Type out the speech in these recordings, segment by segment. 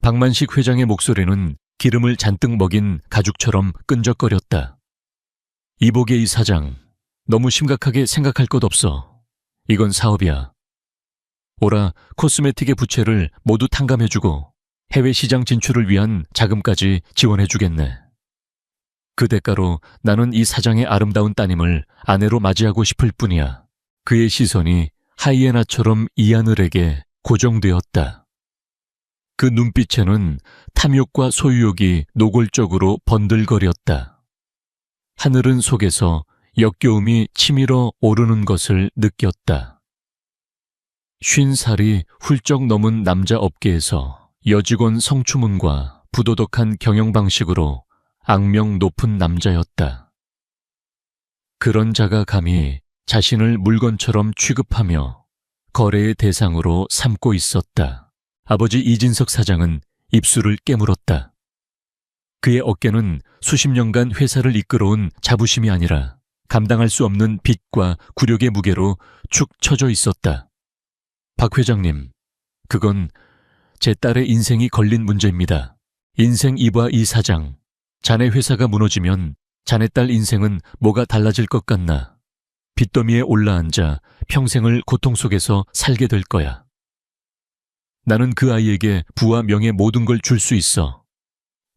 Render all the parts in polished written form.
박만식 회장의 목소리는 기름을 잔뜩 먹인 가죽처럼 끈적거렸다. 이보계 사장, 너무 심각하게 생각할 것 없어. 이건 사업이야. 오라 코스메틱의 부채를 모두 탕감해주고 해외 시장 진출을 위한 자금까지 지원해주겠네. 그 대가로 나는 이 사장의 아름다운 따님을 아내로 맞이하고 싶을 뿐이야. 그의 시선이 하이에나처럼 이하늘에게 고정되었다. 그 눈빛에는 탐욕과 소유욕이 노골적으로 번들거렸다. 하늘은 속에서 역겨움이 치밀어 오르는 것을 느꼈다. 50살이 훌쩍 넘은 남자 업계에서 여직원 성추문과 부도덕한 경영 방식으로 악명 높은 남자였다. 그런 자가 감히 자신을 물건처럼 취급하며 거래의 대상으로 삼고 있었다. 아버지 이진석 사장은 입술을 깨물었다. 그의 어깨는 수십 년간 회사를 이끌어온 자부심이 아니라 감당할 수 없는 빚과 굴욕의 무게로 축 처져 있었다. 박 회장님, 그건 제 딸의 인생이 걸린 문제입니다. 인생 이봐 이 사장, 자네 회사가 무너지면 자네 딸 인생은 뭐가 달라질 것 같나. 빚더미에 올라앉아 평생을 고통 속에서 살게 될 거야. 나는 그 아이에게 부와 명예 모든 걸 줄 수 있어.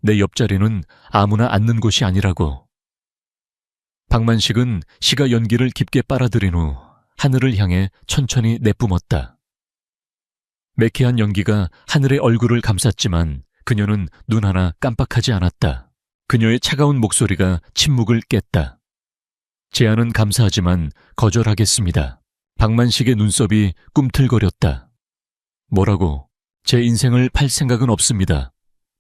내 옆자리는 아무나 앉는 곳이 아니라고. 박만식은 시가 연기를 깊게 빨아들인 후 하늘을 향해 천천히 내뿜었다. 매캐한 연기가 하늘의 얼굴을 감쌌지만 그녀는 눈 하나 깜빡하지 않았다. 그녀의 차가운 목소리가 침묵을 깼다. 제안은 감사하지만 거절하겠습니다. 박만식의 눈썹이 꿈틀거렸다. 뭐라고? 제 인생을 팔 생각은 없습니다.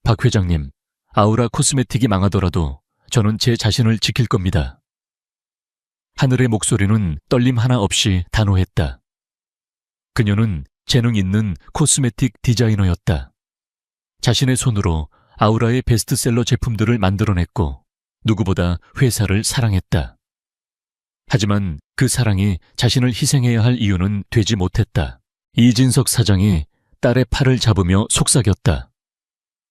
박 회장님, 아우라 코스메틱이 망하더라도 저는 제 자신을 지킬 겁니다. 하늘의 목소리는 떨림 하나 없이 단호했다. 그녀는 재능 있는 코스메틱 디자이너였다. 자신의 손으로 아우라의 베스트셀러 제품들을 만들어냈고 누구보다 회사를 사랑했다. 하지만 그 사랑이 자신을 희생해야 할 이유는 되지 못했다. 이진석 사장이 딸의 팔을 잡으며 속삭였다.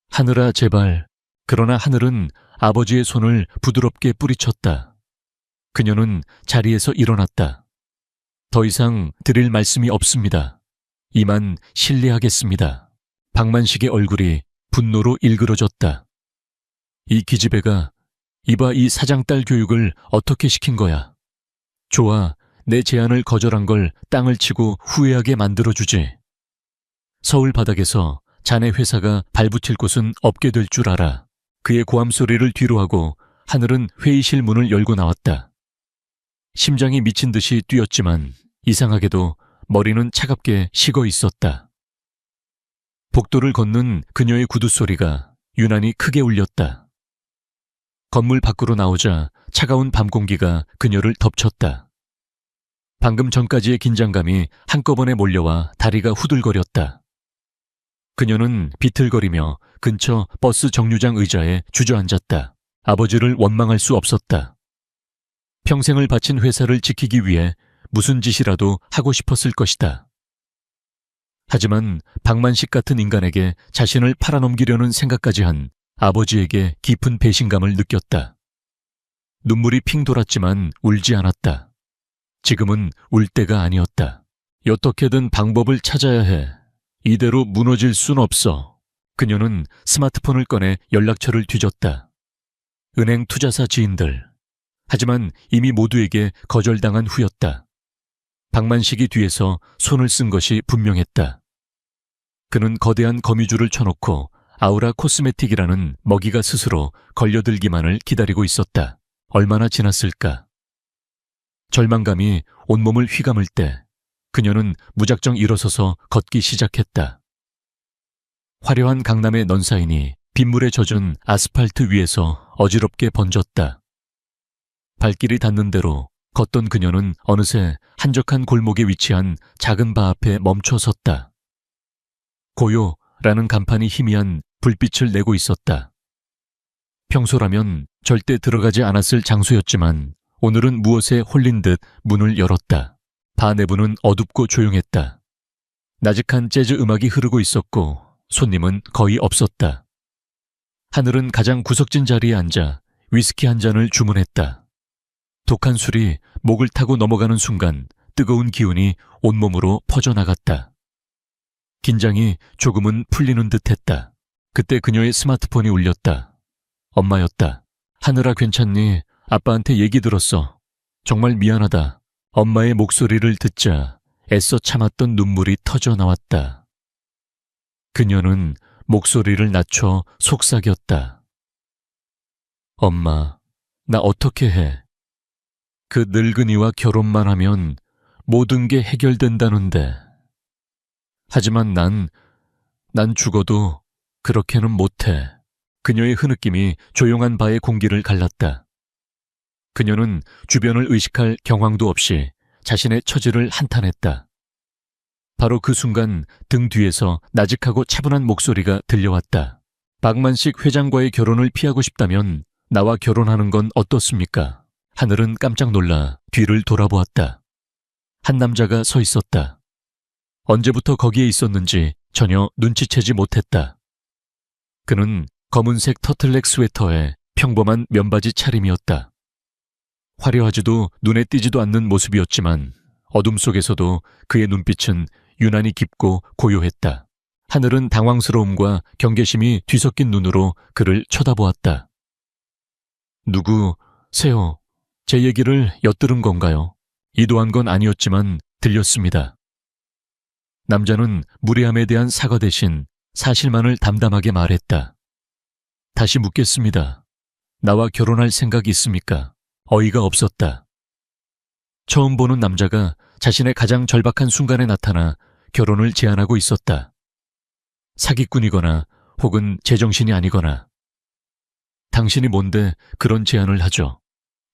하늘아 제발. 그러나 하늘은 아버지의 손을 부드럽게 뿌리쳤다. 그녀는 자리에서 일어났다. 더 이상 드릴 말씀이 없습니다. 이만 실례하겠습니다. 박만식의 얼굴이 분노로 일그러졌다. 이 기집애가 이봐 이 사장딸 교육을 어떻게 시킨 거야. 좋아, 내 제안을 거절한 걸 땅을 치고 후회하게 만들어주지. 서울 바닥에서 자네 회사가 발붙일 곳은 없게 될 줄 알아. 그의 고함 소리를 뒤로하고 하늘은 회의실 문을 열고 나왔다. 심장이 미친 듯이 뛰었지만 이상하게도 머리는 차갑게 식어 있었다. 복도를 걷는 그녀의 구두 소리가 유난히 크게 울렸다. 건물 밖으로 나오자 차가운 밤 공기가 그녀를 덮쳤다. 방금 전까지의 긴장감이 한꺼번에 몰려와 다리가 후들거렸다. 그녀는 비틀거리며 근처 버스 정류장 의자에 주저앉았다. 아버지를 원망할 수 없었다. 평생을 바친 회사를 지키기 위해 무슨 짓이라도 하고 싶었을 것이다. 하지만 박만식 같은 인간에게 자신을 팔아넘기려는 생각까지 한 아버지에게 깊은 배신감을 느꼈다. 눈물이 핑 돌았지만 울지 않았다. 지금은 울 때가 아니었다. 어떻게든 방법을 찾아야 해. 이대로 무너질 순 없어. 그녀는 스마트폰을 꺼내 연락처를 뒤졌다. 은행 투자사 지인들. 하지만 이미 모두에게 거절당한 후였다. 박만식이 뒤에서 손을 쓴 것이 분명했다. 그는 거대한 거미줄을 쳐놓고 아우라 코스메틱이라는 먹이가 스스로 걸려들기만을 기다리고 있었다. 얼마나 지났을까? 절망감이 온몸을 휘감을 때 그녀는 무작정 일어서서 걷기 시작했다. 화려한 강남의 넌사인이 빗물에 젖은 아스팔트 위에서 어지럽게 번졌다. 발길이 닿는 대로 걷던 그녀는 어느새 한적한 골목에 위치한 작은 바 앞에 멈춰 섰다. 고요라는 간판이 희미한 불빛을 내고 있었다. 평소라면 절대 들어가지 않았을 장소였지만 오늘은 무엇에 홀린 듯 문을 열었다. 바 내부는 어둡고 조용했다. 나직한 재즈 음악이 흐르고 있었고 손님은 거의 없었다. 하늘은 가장 구석진 자리에 앉아 위스키 한 잔을 주문했다. 독한 술이 목을 타고 넘어가는 순간 뜨거운 기운이 온몸으로 퍼져나갔다. 긴장이 조금은 풀리는 듯했다. 그때 그녀의 스마트폰이 울렸다. 엄마였다. 하늘아, 괜찮니? 아빠한테 얘기 들었어. 정말 미안하다. 엄마의 목소리를 듣자 애써 참았던 눈물이 터져 나왔다. 그녀는 목소리를 낮춰 속삭였다. 엄마, 나 어떻게 해? 그 늙은이와 결혼만 하면 모든 게 해결된다는데. 하지만 난 죽어도 그렇게는 못해. 그녀의 흐느낌이 조용한 바의 공기를 갈랐다. 그녀는 주변을 의식할 경황도 없이 자신의 처지를 한탄했다. 바로 그 순간 등 뒤에서 나직하고 차분한 목소리가 들려왔다. 박만식 회장과의 결혼을 피하고 싶다면 나와 결혼하는 건 어떻습니까? 하늘은 깜짝 놀라 뒤를 돌아보았다. 한 남자가 서 있었다. 언제부터 거기에 있었는지 전혀 눈치채지 못했다. 그는 검은색 터틀넥 스웨터에 평범한 면바지 차림이었다. 화려하지도 눈에 띄지도 않는 모습이었지만 어둠 속에서도 그의 눈빛은 유난히 깊고 고요했다. 하늘은 당황스러움과 경계심이 뒤섞인 눈으로 그를 쳐다보았다. 누구세요? 제 얘기를 엿들은 건가요? 의도한 건 아니었지만 들렸습니다. 남자는 무례함에 대한 사과 대신 사실만을 담담하게 말했다. 다시 묻겠습니다. 나와 결혼할 생각이 있습니까? 어이가 없었다. 처음 보는 남자가 자신의 가장 절박한 순간에 나타나 결혼을 제안하고 있었다. 사기꾼이거나 혹은 제정신이 아니거나. 당신이 뭔데 그런 제안을 하죠?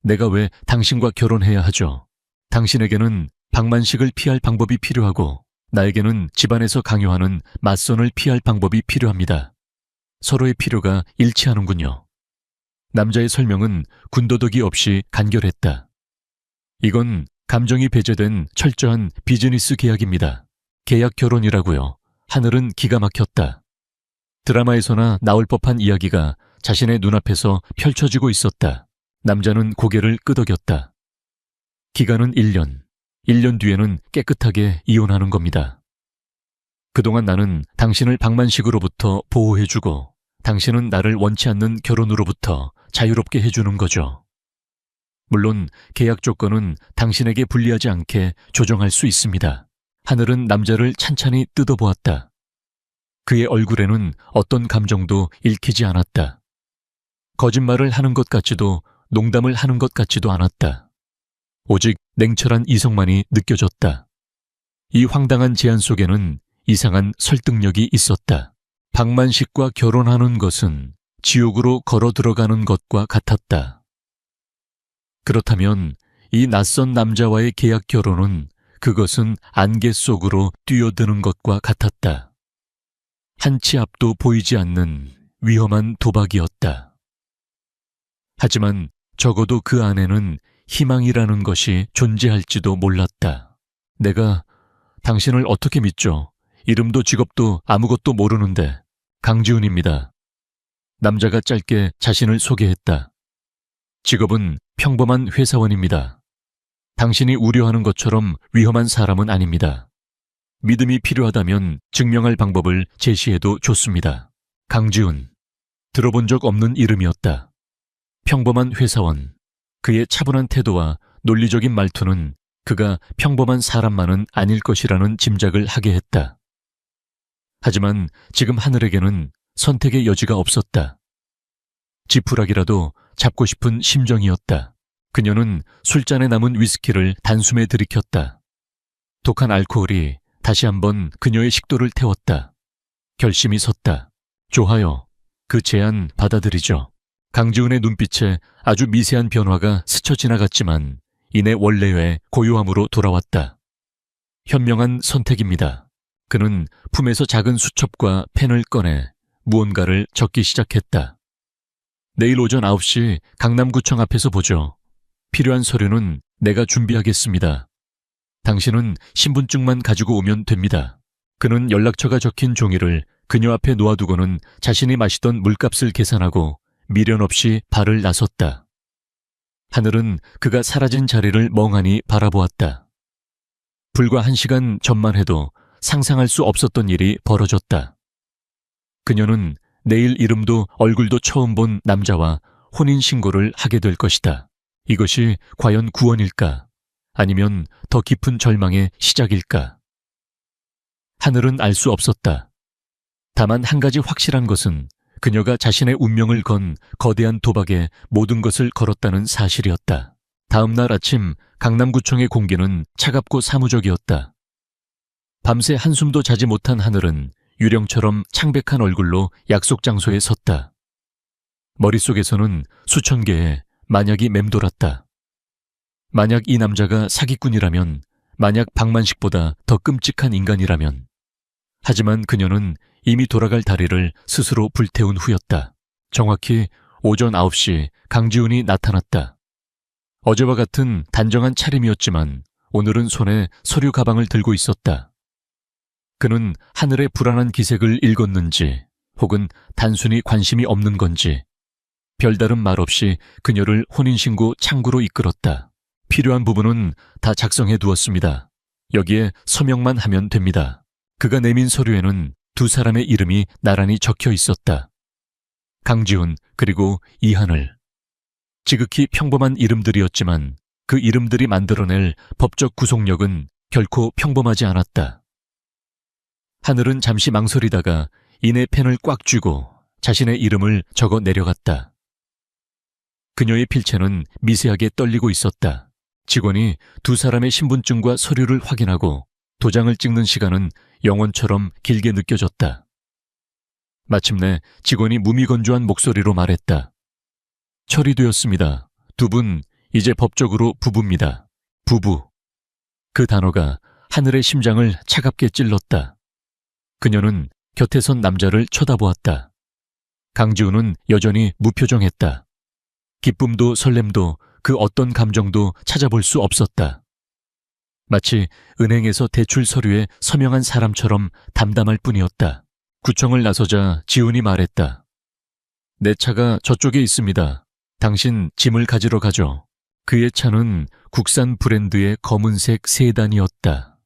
내가 왜 당신과 결혼해야 하죠? 당신에게는 박만식을 피할 방법이 필요하고 나에게는 집안에서 강요하는 맞선을 피할 방법이 필요합니다. 서로의 필요가 일치하는군요. 남자의 설명은 군더더기 없이 간결했다. 이건 감정이 배제된 철저한 비즈니스 계약입니다. 계약 결혼이라고요. 하늘은 기가 막혔다. 드라마에서나 나올 법한 이야기가 자신의 눈앞에서 펼쳐지고 있었다. 남자는 고개를 끄덕였다. 기간은 1년. 1년 뒤에는 깨끗하게 이혼하는 겁니다. 그동안 나는 당신을 박만식으로부터 보호해주고 당신은 나를 원치 않는 결혼으로부터 자유롭게 해주는 거죠. 물론 계약 조건은 당신에게 불리하지 않게 조정할 수 있습니다. 하늘은 남자를 찬찬히 뜯어보았다. 그의 얼굴에는 어떤 감정도 읽히지 않았다. 거짓말을 하는 것 같지도 농담을 하는 것 같지도 않았다. 오직 냉철한 이성만이 느껴졌다. 이 황당한 제안 속에는 이상한 설득력이 있었다. 박만식과 결혼하는 것은 지옥으로 걸어 들어가는 것과 같았다. 그렇다면 이 낯선 남자와의 계약 결혼은 그것은 안개 속으로 뛰어드는 것과 같았다. 한 치 앞도 보이지 않는 위험한 도박이었다. 하지만 적어도 그 안에는 희망이라는 것이 존재할지도 몰랐다. 내가 당신을 어떻게 믿죠? 이름도 직업도 아무것도 모르는데. 강지훈입니다. 남자가 짧게 자신을 소개했다. 직업은 평범한 회사원입니다. 당신이 우려하는 것처럼 위험한 사람은 아닙니다. 믿음이 필요하다면 증명할 방법을 제시해도 좋습니다. 강지훈. 들어본 적 없는 이름이었다. 평범한 회사원. 그의 차분한 태도와 논리적인 말투는 그가 평범한 사람만은 아닐 것이라는 짐작을 하게 했다. 하지만 지금 하늘에게는 선택의 여지가 없었다. 지푸라기라도 잡고 싶은 심정이었다. 그녀는 술잔에 남은 위스키를 단숨에 들이켰다. 독한 알코올이 다시 한번 그녀의 식도를 태웠다. 결심이 섰다. 좋아요. 그 제안 받아들이죠. 강지훈의 눈빛에 아주 미세한 변화가 스쳐 지나갔지만 이내 원래의 고요함으로 돌아왔다. 현명한 선택입니다. 그는 품에서 작은 수첩과 펜을 꺼내 무언가를 적기 시작했다. 내일 오전 9시 강남구청 앞에서 보죠. 필요한 서류는 내가 준비하겠습니다. 당신은 신분증만 가지고 오면 됩니다. 그는 연락처가 적힌 종이를 그녀 앞에 놓아두고는 자신이 마시던 물값을 계산하고 미련 없이 발을 나섰다. 하늘은 그가 사라진 자리를 멍하니 바라보았다. 불과 1시간 전만 해도 상상할 수 없었던 일이 벌어졌다. 그녀는 내일 이름도 얼굴도 처음 본 남자와 혼인신고를 하게 될 것이다. 이것이 과연 구원일까? 아니면 더 깊은 절망의 시작일까? 하늘은 알 수 없었다. 다만 한 가지 확실한 것은 그녀가 자신의 운명을 건 거대한 도박에 모든 것을 걸었다는 사실이었다. 다음 날 아침 강남구청의 공기는 차갑고 사무적이었다. 밤새 한숨도 자지 못한 하늘은 유령처럼 창백한 얼굴로 약속 장소에 섰다. 머릿속에서는 수천 개의 만약이 맴돌았다. 만약 이 남자가 사기꾼이라면, 만약 박만식보다 더 끔찍한 인간이라면. 하지만 그녀는 이미 돌아갈 다리를 스스로 불태운 후였다. 정확히 오전 9시 강지훈이 나타났다. 어제와 같은 단정한 차림이었지만 오늘은 손에 서류 가방을 들고 있었다. 그는 하늘의 불안한 기색을 읽었는지 혹은 단순히 관심이 없는 건지 별다른 말 없이 그녀를 혼인신고 창구로 이끌었다. 필요한 부분은 다 작성해 두었습니다. 여기에 서명만 하면 됩니다. 그가 내민 서류에는 두 사람의 이름이 나란히 적혀 있었다. 강지훈 그리고 이하늘. 지극히 평범한 이름들이었지만 그 이름들이 만들어낼 법적 구속력은 결코 평범하지 않았다. 하늘은 잠시 망설이다가 이내 펜을 꽉 쥐고 자신의 이름을 적어 내려갔다. 그녀의 필체는 미세하게 떨리고 있었다. 직원이 두 사람의 신분증과 서류를 확인하고 도장을 찍는 시간은 영원처럼 길게 느껴졌다. 마침내 직원이 무미건조한 목소리로 말했다. 처리되었습니다. 두 분 이제 법적으로 부부입니다. 부부. 그 단어가 하늘의 심장을 차갑게 찔렀다. 그녀는 곁에 선 남자를 쳐다보았다. 강지훈은 여전히 무표정했다. 기쁨도 설렘도 그 어떤 감정도 찾아볼 수 없었다. 마치 은행에서 대출 서류에 서명한 사람처럼 담담할 뿐이었다. 구청을 나서자 지훈이 말했다. 내 차가 저쪽에 있습니다. 당신 짐을 가지러 가죠. 그의 차는 국산 브랜드의 검은색 세단이었다.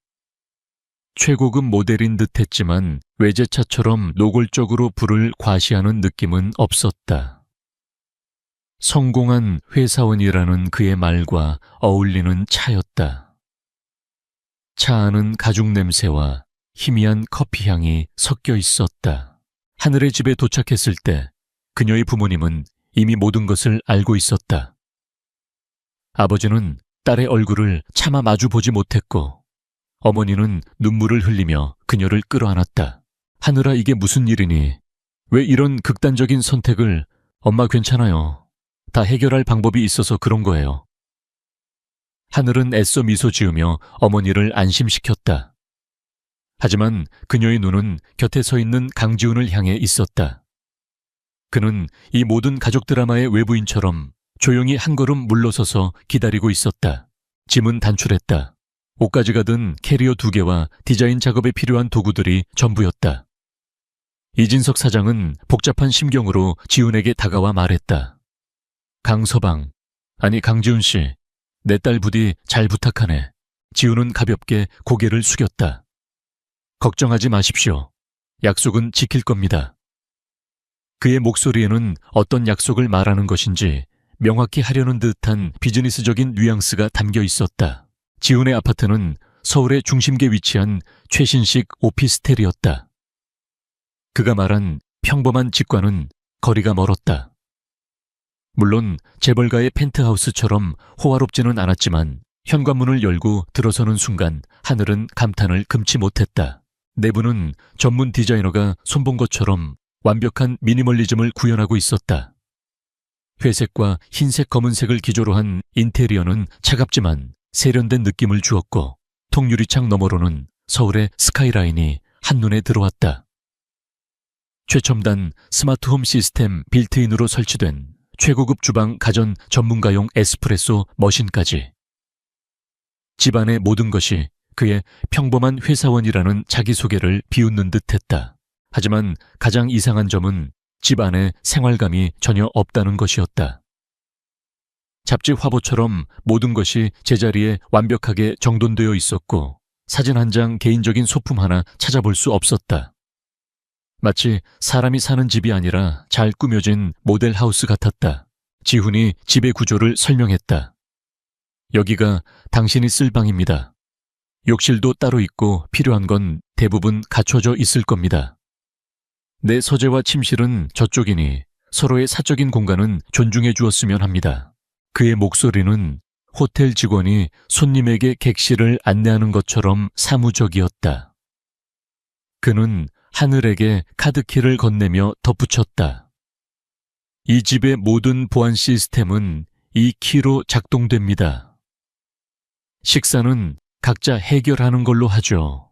최고급 모델인 듯했지만 외제차처럼 노골적으로 불을 과시하는 느낌은 없었다. 성공한 회사원이라는 그의 말과 어울리는 차였다. 차 안은 가죽 냄새와 희미한 커피 향이 섞여 있었다. 하늘의 집에 도착했을 때 그녀의 부모님은 이미 모든 것을 알고 있었다. 아버지는 딸의 얼굴을 차마 마주보지 못했고 어머니는 눈물을 흘리며 그녀를 끌어안았다. 하늘아, 이게 무슨 일이니? 왜 이런 극단적인 선택을? 엄마 괜찮아요. 다 해결할 방법이 있어서 그런 거예요. 하늘은 애써 미소 지으며 어머니를 안심시켰다. 하지만 그녀의 눈은 곁에 서 있는 강지훈을 향해 있었다. 그는 이 모든 가족 드라마의 외부인처럼 조용히 한 걸음 물러서서 기다리고 있었다. 짐은 단출했다. 옷가지가 든 캐리어 2개와 디자인 작업에 필요한 도구들이 전부였다. 이진석 사장은 복잡한 심경으로 지훈에게 다가와 말했다. 강서방, 아니 강지훈 씨, 내 딸 부디 잘 부탁하네. 지훈은 가볍게 고개를 숙였다. 걱정하지 마십시오. 약속은 지킬 겁니다. 그의 목소리에는 어떤 약속을 말하는 것인지 명확히 하려는 듯한 비즈니스적인 뉘앙스가 담겨 있었다. 지훈의 아파트는 서울의 중심계에 위치한 최신식 오피스텔이었다. 그가 말한 평범한 집과는 거리가 멀었다. 물론 재벌가의 펜트하우스처럼 호화롭지는 않았지만 현관문을 열고 들어서는 순간 하늘은 감탄을 금치 못했다. 내부는 전문 디자이너가 손본 것처럼 완벽한 미니멀리즘을 구현하고 있었다. 회색과 흰색 검은색을 기조로 한 인테리어는 차갑지만 세련된 느낌을 주었고 통유리창 너머로는 서울의 스카이라인이 한눈에 들어왔다. 최첨단 스마트홈 시스템 빌트인으로 설치된 최고급 주방 가전 전문가용 에스프레소 머신까지. 집안의 모든 것이 그의 평범한 회사원이라는 자기소개를 비웃는 듯했다. 하지만 가장 이상한 점은 집 안에 생활감이 전혀 없다는 것이었다. 잡지 화보처럼 모든 것이 제자리에 완벽하게 정돈되어 있었고 사진 한 장, 개인적인 소품 하나 찾아볼 수 없었다. 마치 사람이 사는 집이 아니라 잘 꾸며진 모델 하우스 같았다. 지훈이 집의 구조를 설명했다. 여기가 당신이 쓸 방입니다. 욕실도 따로 있고 필요한 건 대부분 갖춰져 있을 겁니다. 내 서재와 침실은 저쪽이니 서로의 사적인 공간은 존중해 주었으면 합니다. 그의 목소리는 호텔 직원이 손님에게 객실을 안내하는 것처럼 사무적이었다. 그는 하늘에게 카드키를 건네며 덧붙였다. 이 집의 모든 보안 시스템은 이 키로 작동됩니다. 식사는 각자 해결하는 걸로 하죠.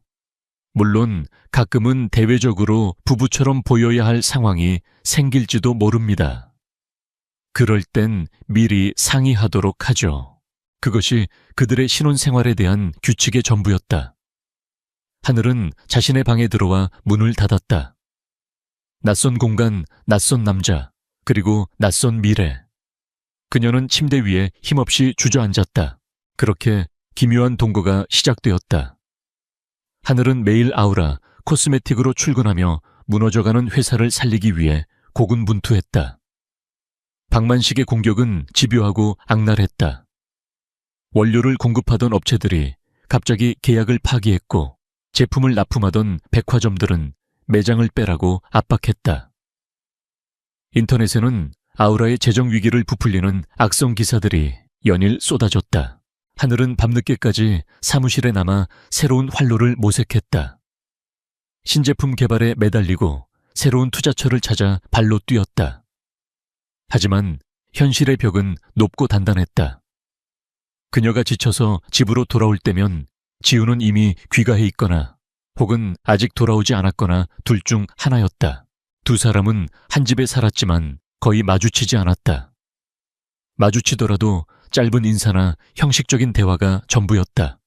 물론 가끔은 대외적으로 부부처럼 보여야 할 상황이 생길지도 모릅니다. 그럴 땐 미리 상의하도록 하죠. 그것이 그들의 신혼생활에 대한 규칙의 전부였다. 하늘은 자신의 방에 들어와 문을 닫았다. 낯선 공간, 낯선 남자, 그리고 낯선 미래. 그녀는 침대 위에 힘없이 주저앉았다. 그렇게 기묘한 동거가 시작되었다. 하늘은 매일 아우라, 코스메틱으로 출근하며 무너져가는 회사를 살리기 위해 고군분투했다. 방만식의 공격은 집요하고 악랄했다. 원료를 공급하던 업체들이 갑자기 계약을 파기했고 제품을 납품하던 백화점들은 매장을 빼라고 압박했다. 인터넷에는 아우라의 재정 위기를 부풀리는 악성 기사들이 연일 쏟아졌다. 하늘은 밤늦게까지 사무실에 남아 새로운 활로를 모색했다. 신제품 개발에 매달리고 새로운 투자처를 찾아 발로 뛰었다. 하지만 현실의 벽은 높고 단단했다. 그녀가 지쳐서 집으로 돌아올 때면 지우는 이미 귀가해 있거나 혹은 아직 돌아오지 않았거나 둘 중 하나였다. 두 사람은 한 집에 살았지만 거의 마주치지 않았다. 마주치더라도 짧은 인사나 형식적인 대화가 전부였다.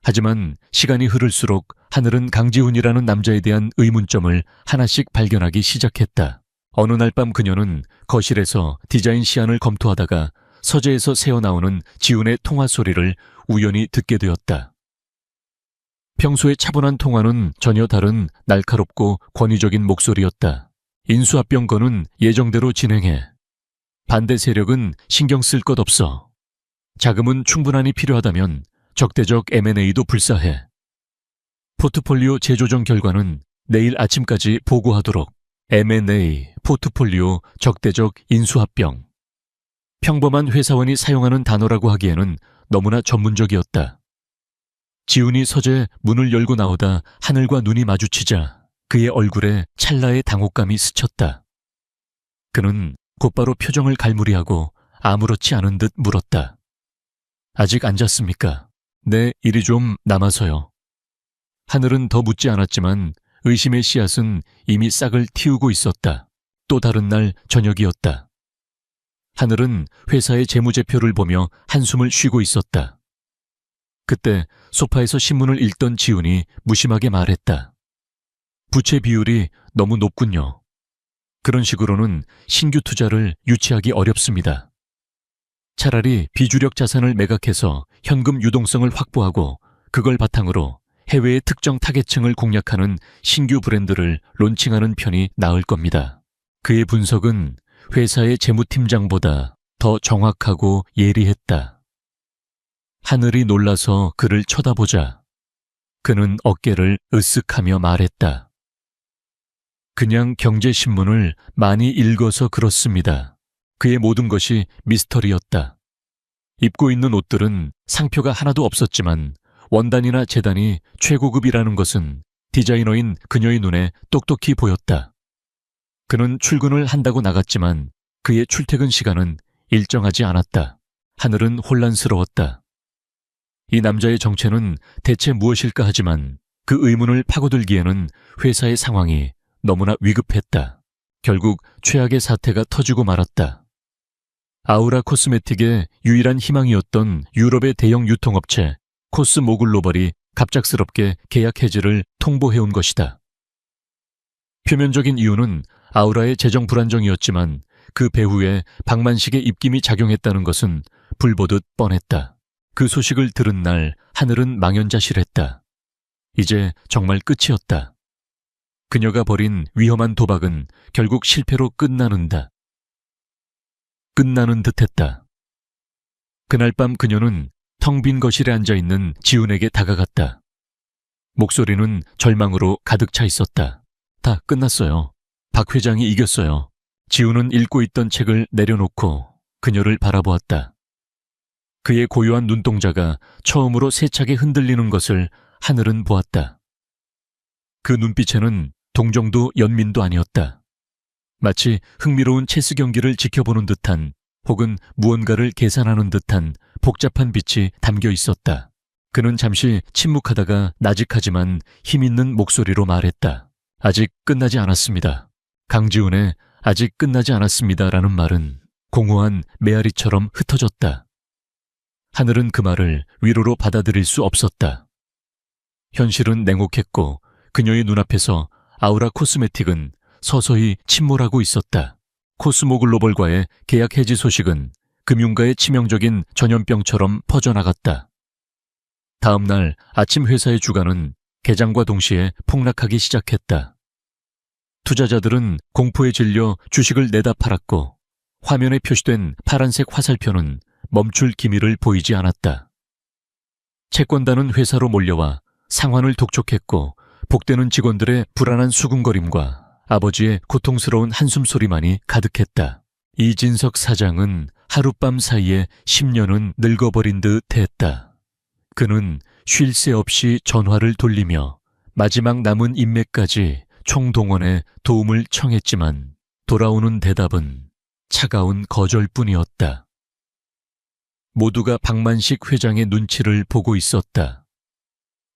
하지만 시간이 흐를수록 하늘은 강지훈이라는 남자에 대한 의문점을 하나씩 발견하기 시작했다. 어느 날 밤 그녀는 거실에서 디자인 시안을 검토하다가 서재에서 새어나오는 지훈의 통화 소리를 우연히 듣게 되었다. 평소의 차분한 통화는 전혀 다른 날카롭고 권위적인 목소리였다. 인수합병 건은 예정대로 진행해. 반대 세력은 신경 쓸 것 없어. 자금은 충분하니 필요하다면 적대적 M&A도 불사해. 포트폴리오 재조정 결과는 내일 아침까지 보고하도록. M&A, 포트폴리오, 적대적 인수합병. 평범한 회사원이 사용하는 단어라고 하기에는 너무나 전문적이었다. 지훈이 서재 문을 열고 나오다 하늘과 눈이 마주치자 그의 얼굴에 찰나의 당혹감이 스쳤다. 그는 곧바로 표정을 갈무리하고 아무렇지 않은 듯 물었다. 아직 안 잤습니까? 네, 일이 좀 남아서요. 하늘은 더 묻지 않았지만 의심의 씨앗은 이미 싹을 틔우고 있었다. 또 다른 날 저녁이었다. 하늘은 회사의 재무제표를 보며 한숨을 쉬고 있었다. 그때 소파에서 신문을 읽던 지훈이 무심하게 말했다. 부채 비율이 너무 높군요. 그런 식으로는 신규 투자를 유치하기 어렵습니다. 차라리 비주력 자산을 매각해서 현금 유동성을 확보하고 그걸 바탕으로 해외의 특정 타겟층을 공략하는 신규 브랜드를 론칭하는 편이 나을 겁니다. 그의 분석은 회사의 재무팀장보다 더 정확하고 예리했다. 하늘이 놀라서 그를 쳐다보자 그는 어깨를 으쓱하며 말했다. 그냥 경제신문을 많이 읽어서 그렇습니다. 그의 모든 것이 미스터리였다. 입고 있는 옷들은 상표가 하나도 없었지만 원단이나 재단이 최고급이라는 것은 디자이너인 그녀의 눈에 똑똑히 보였다. 그는 출근을 한다고 나갔지만 그의 출퇴근 시간은 일정하지 않았다. 하늘은 혼란스러웠다. 이 남자의 정체는 대체 무엇일까 하지만 그 의문을 파고들기에는 회사의 상황이 너무나 위급했다. 결국 최악의 사태가 터지고 말았다. 아우라 코스메틱의 유일한 희망이었던 유럽의 대형 유통업체 코스모글로벌이 갑작스럽게 계약 해지를 통보해온 것이다. 표면적인 이유는 아우라의 재정 불안정이었지만 그 배후에 박만식의 입김이 작용했다는 것은 불보듯 뻔했다. 그 소식을 들은 날 하늘은 망연자실했다. 이제 정말 끝이었다. 그녀가 벌인 위험한 도박은 결국 실패로 끝나는 듯했다. 그날 밤 그녀는 텅 빈 거실에 앉아있는 지훈에게 다가갔다. 목소리는 절망으로 가득 차 있었다. 다 끝났어요. 박 회장이 이겼어요. 지훈은 읽고 있던 책을 내려놓고 그녀를 바라보았다. 그의 고요한 눈동자가 처음으로 세차게 흔들리는 것을 하늘은 보았다. 그 눈빛에는 동정도 연민도 아니었다. 마치 흥미로운 체스 경기를 지켜보는 듯한 혹은 무언가를 계산하는 듯한 복잡한 빛이 담겨 있었다. 그는 잠시 침묵하다가 나직하지만 힘있는 목소리로 말했다. 아직 끝나지 않았습니다. 강지훈의 아직 끝나지 않았습니다라는 말은 공허한 메아리처럼 흩어졌다. 하늘은 그 말을 위로로 받아들일 수 없었다. 현실은 냉혹했고 그녀의 눈앞에서 아우라 코스메틱은 서서히 침몰하고 있었다. 코스모글로벌과의 계약 해지 소식은 금융가의 치명적인 전염병처럼 퍼져나갔다. 다음 날 아침 회사의 주가는 개장과 동시에 폭락하기 시작했다. 투자자들은 공포에 질려 주식을 내다 팔았고 화면에 표시된 파란색 화살표는 멈출 기미를 보이지 않았다. 채권단은 회사로 몰려와 상환을 독촉했고 복되는 직원들의 불안한 수군거림과 아버지의 고통스러운 한숨소리만이 가득했다. 이진석 사장은 하룻밤 사이에 10년은 늙어버린 듯 했다. 그는 쉴 새 없이 전화를 돌리며 마지막 남은 인맥까지 총동원해 도움을 청했지만 돌아오는 대답은 차가운 거절뿐이었다. 모두가 박만식 회장의 눈치를 보고 있었다.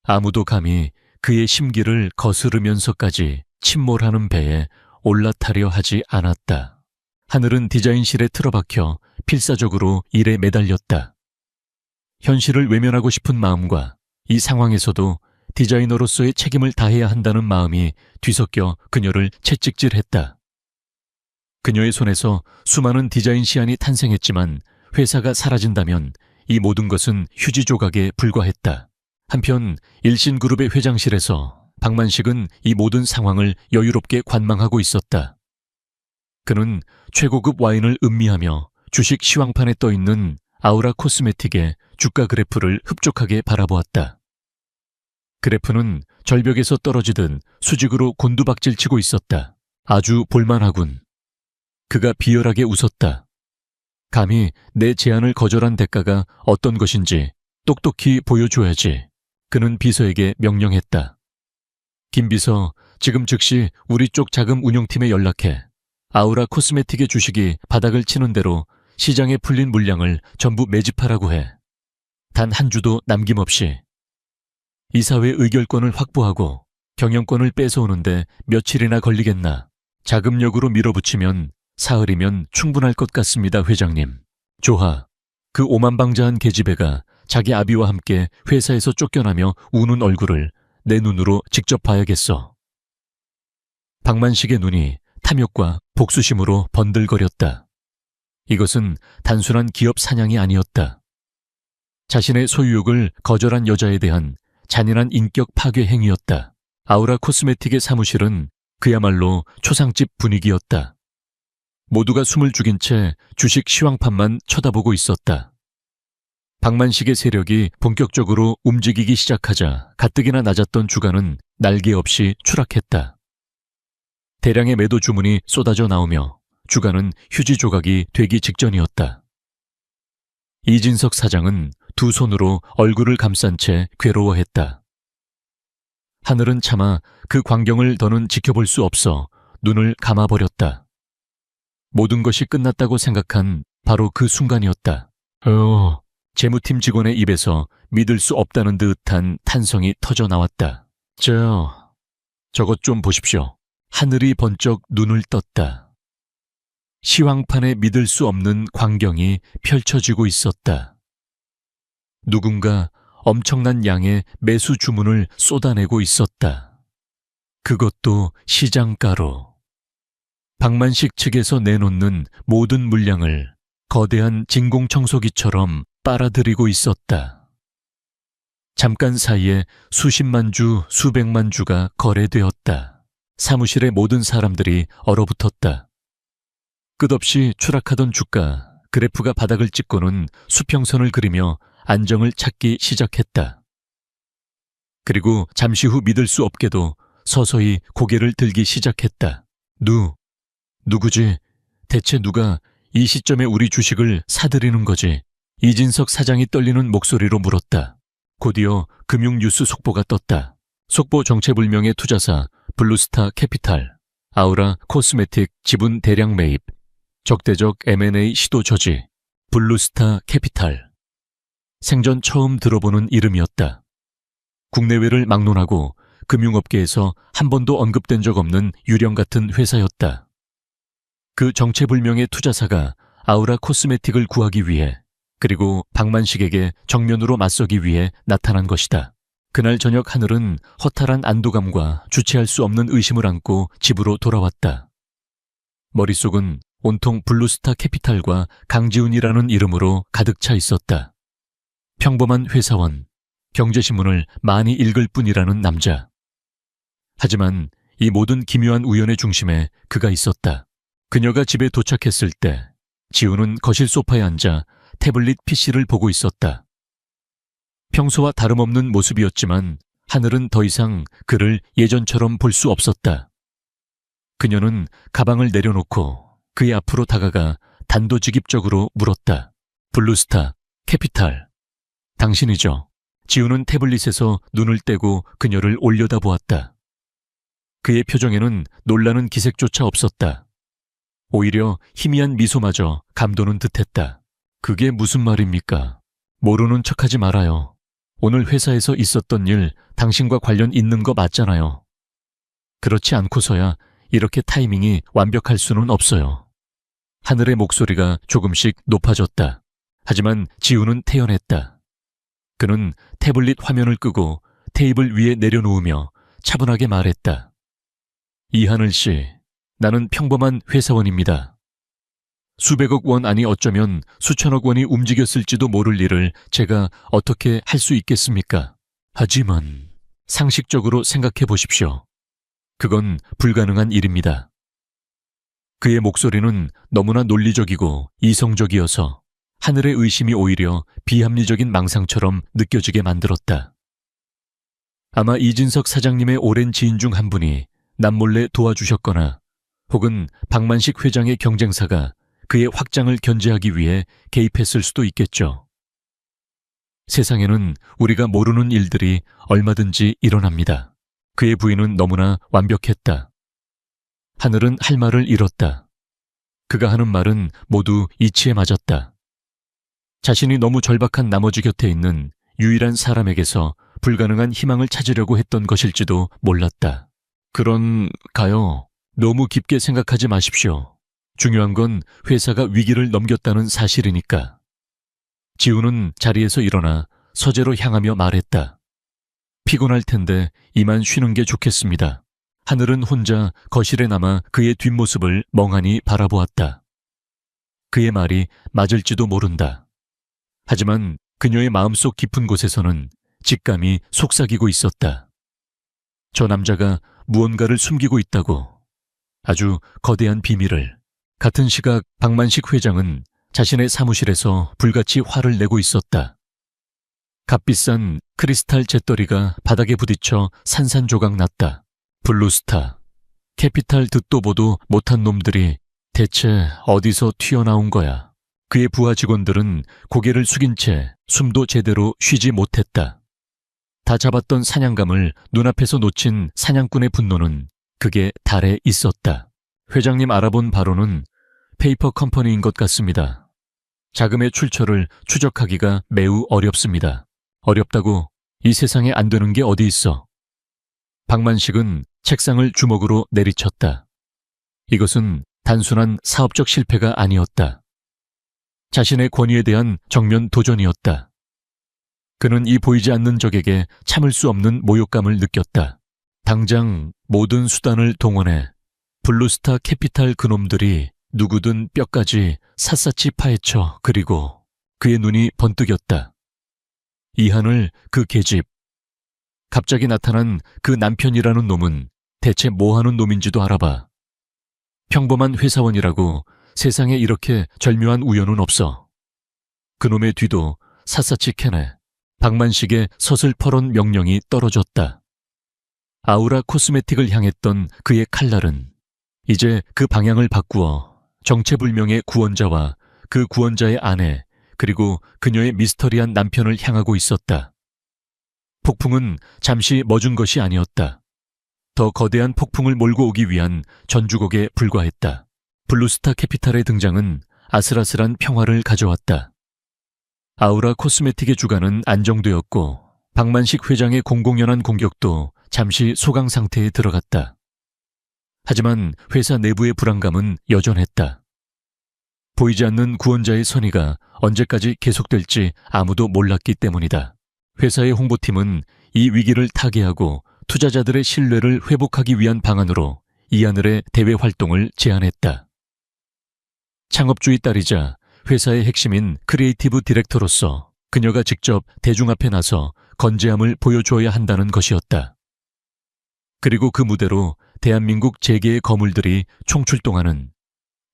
아무도 감히 그의 심기를 거스르면서까지 침몰하는 배에 올라타려 하지 않았다. 하늘은 디자인실에 틀어박혀 필사적으로 일에 매달렸다. 현실을 외면하고 싶은 마음과 이 상황에서도 디자이너로서의 책임을 다해야 한다는 마음이 뒤섞여 그녀를 채찍질했다. 그녀의 손에서 수많은 디자인 시안이 탄생했지만 회사가 사라진다면 이 모든 것은 휴지 조각에 불과했다. 한편 일신그룹의 회장실에서 박만식은 이 모든 상황을 여유롭게 관망하고 있었다. 그는 최고급 와인을 음미하며 주식 시황판에 떠있는 아우라 코스메틱의 주가 그래프를 흡족하게 바라보았다. 그래프는 절벽에서 떨어지듯 수직으로 곤두박질치고 있었다. 아주 볼만하군. 그가 비열하게 웃었다. 감히 내 제안을 거절한 대가가 어떤 것인지 똑똑히 보여줘야지. 그는 비서에게 명령했다. 김 비서, 지금 즉시 우리 쪽 자금 운용팀에 연락해 아우라 코스메틱의 주식이 바닥을 치는 대로 시장에 풀린 물량을 전부 매집하라고 해. 단 한 주도 남김없이. 이사회 의결권을 확보하고 경영권을 뺏어오는데 며칠이나 걸리겠나. 자금력으로 밀어붙이면 사흘이면 충분할 것 같습니다, 회장님. 조하, 그 오만방자한 계집애가 자기 아비와 함께 회사에서 쫓겨나며 우는 얼굴을 내 눈으로 직접 봐야겠어. 박만식의 눈이 탐욕과 복수심으로 번들거렸다. 이것은 단순한 기업 사냥이 아니었다. 자신의 소유욕을 거절한 여자에 대한 잔인한 인격 파괴 행위였다. 아우라 코스메틱의 사무실은 그야말로 초상집 분위기였다. 모두가 숨을 죽인 채 주식 시황판만 쳐다보고 있었다. 박만식의 세력이 본격적으로 움직이기 시작하자 가뜩이나 낮았던 주가는 날개 없이 추락했다. 대량의 매도 주문이 쏟아져 나오며 주가는 휴지 조각이 되기 직전이었다. 이진석 사장은 두 손으로 얼굴을 감싼 채 괴로워했다. 하늘은 차마 그 광경을 더는 지켜볼 수 없어 눈을 감아버렸다. 모든 것이 끝났다고 생각한 바로 그 순간이었다. 재무팀 직원의 입에서 믿을 수 없다는 듯한 탄성이 터져 나왔다. 저것 좀 보십시오. 하늘이 번쩍 눈을 떴다. 시황판에 믿을 수 없는 광경이 펼쳐지고 있었다. 누군가 엄청난 양의 매수 주문을 쏟아내고 있었다. 그것도 시장가로. 박만식 측에서 내놓는 모든 물량을 거대한 진공청소기처럼 빨아들이고 있었다. 잠깐 사이에 수십만 주, 수백만 주가 거래되었다. 사무실의 모든 사람들이 얼어붙었다. 끝없이 추락하던 주가, 그래프가 바닥을 찍고는 수평선을 그리며 안정을 찾기 시작했다. 그리고 잠시 후 믿을 수 없게도 서서히 고개를 들기 시작했다. 누구지? 대체 누가 이 시점에 우리 주식을 사들이는 거지? 이진석 사장이 떨리는 목소리로 물었다. 곧이어 금융뉴스 속보가 떴다. 속보 정체불명의 투자사 블루스타 캐피탈, 아우라 코스메틱 지분 대량 매입, 적대적 M&A 시도 저지. 블루스타 캐피탈. 생전 처음 들어보는 이름이었다. 국내외를 막론하고 금융업계에서 한 번도 언급된 적 없는 유령 같은 회사였다. 그 정체불명의 투자사가 아우라 코스메틱을 구하기 위해, 그리고 박만식에게 정면으로 맞서기 위해 나타난 것이다. 그날 저녁 하늘은 허탈한 안도감과 주체할 수 없는 의심을 안고 집으로 돌아왔다. 머릿속은 온통 블루스타 캐피탈과 강지훈이라는 이름으로 가득 차 있었다. 평범한 회사원, 경제신문을 많이 읽을 뿐이라는 남자. 하지만 이 모든 기묘한 우연의 중심에 그가 있었다. 그녀가 집에 도착했을 때 지훈은 거실 소파에 앉아 태블릿 PC를 보고 있었다. 평소와 다름없는 모습이었지만 하늘은 더 이상 그를 예전처럼 볼 수 없었다. 그녀는 가방을 내려놓고 그의 앞으로 다가가 단도직입적으로 물었다. 블루스타 캐피탈, 당신이죠? 지훈은 태블릿에서 눈을 떼고 그녀를 올려다보았다. 그의 표정에는 놀라는 기색조차 없었다. 오히려 희미한 미소마저 감도는 듯했다. 그게 무슨 말입니까? 모르는 척하지 말아요. 오늘 회사에서 있었던 일 당신과 관련 있는 거 맞잖아요. 그렇지 않고서야 이렇게 타이밍이 완벽할 수는 없어요. 하늘의 목소리가 조금씩 높아졌다. 하지만 지훈은 태연했다. 그는 태블릿 화면을 끄고 테이블 위에 내려놓으며 차분하게 말했다. 이하늘 씨, 나는 평범한 회사원입니다. 수백억 원 아니 어쩌면 수천억 원이 움직였을지도 모를 일을 제가 어떻게 할 수 있겠습니까? 하지만 상식적으로 생각해 보십시오. 그건 불가능한 일입니다. 그의 목소리는 너무나 논리적이고 이성적이어서 하늘의 의심이 오히려 비합리적인 망상처럼 느껴지게 만들었다. 아마 이진석 사장님의 오랜 지인 중 한 분이 남몰래 도와주셨거나 혹은 박만식 회장의 경쟁사가 그의 확장을 견제하기 위해 개입했을 수도 있겠죠. 세상에는 우리가 모르는 일들이 얼마든지 일어납니다. 그의 부인은 너무나 완벽했다. 하늘은 할 말을 잃었다. 그가 하는 말은 모두 이치에 맞았다. 자신이 너무 절박한 나머지 곁에 있는 유일한 사람에게서 불가능한 희망을 찾으려고 했던 것일지도 몰랐다. 그런가요? 너무 깊게 생각하지 마십시오. 중요한 건 회사가 위기를 넘겼다는 사실이니까. 지훈은 자리에서 일어나 서재로 향하며 말했다. 피곤할 텐데 이만 쉬는 게 좋겠습니다. 하늘은 혼자 거실에 남아 그의 뒷모습을 멍하니 바라보았다. 그의 말이 맞을지도 모른다. 하지만 그녀의 마음속 깊은 곳에서는 직감이 속삭이고 있었다. 저 남자가 무언가를 숨기고 있다고. 아주 거대한 비밀을. 같은 시각 박만식 회장은 자신의 사무실에서 불같이 화를 내고 있었다. 값비싼 크리스탈 잿더리가 바닥에 부딪혀 산산조각 났다. 블루스타, 캐피탈 듣도 보도 못한 놈들이 대체 어디서 튀어나온 거야. 그의 부하 직원들은 고개를 숙인 채 숨도 제대로 쉬지 못했다. 다 잡았던 사냥감을 눈앞에서 놓친 사냥꾼의 분노는 극에 달해 있었다. 회장님 알아본 바로는 페이퍼 컴퍼니인 것 같습니다. 자금의 출처를 추적하기가 매우 어렵습니다. 어렵다고 이 세상에 안 되는 게 어디 있어. 박만식은 책상을 주먹으로 내리쳤다. 이것은 단순한 사업적 실패가 아니었다. 자신의 권위에 대한 정면 도전이었다. 그는 이 보이지 않는 적에게 참을 수 없는 모욕감을 느꼈다. 당장 모든 수단을 동원해 블루스타 캐피탈 그놈들이 누구든 뼈까지 샅샅이 파헤쳐 그리고 그의 눈이 번뜩였다. 이한을 그 계집, 갑자기 나타난 그 남편이라는 놈은 대체 뭐하는 놈인지도 알아봐. 평범한 회사원이라고 세상에 이렇게 절묘한 우연은 없어. 그놈의 뒤도 샅샅이 캐내 박만식의 서슬퍼런 명령이 떨어졌다. 아우라 코스메틱을 향했던 그의 칼날은 이제 그 방향을 바꾸어 정체불명의 구원자와 그 구원자의 아내 그리고 그녀의 미스터리한 남편을 향하고 있었다. 폭풍은 잠시 멎은 것이 아니었다. 더 거대한 폭풍을 몰고 오기 위한 전주곡에 불과했다. 블루스타 캐피탈의 등장은 아슬아슬한 평화를 가져왔다. 아우라 코스메틱의 주가는 안정되었고 박만식 회장의 공공연한 공격도 잠시 소강 상태에 들어갔다. 하지만 회사 내부의 불안감은 여전했다. 보이지 않는 구원자의 선의가 언제까지 계속될지 아무도 몰랐기 때문이다. 회사의 홍보팀은 이 위기를 타개하고 투자자들의 신뢰를 회복하기 위한 방안으로 이하늘의 대외 활동을 제안했다. 창업주의 딸이자 회사의 핵심인 크리에이티브 디렉터로서 그녀가 직접 대중 앞에 나서 건재함을 보여줘야 한다는 것이었다. 그리고 그 무대로 대한민국 재계의 거물들이 총출동하는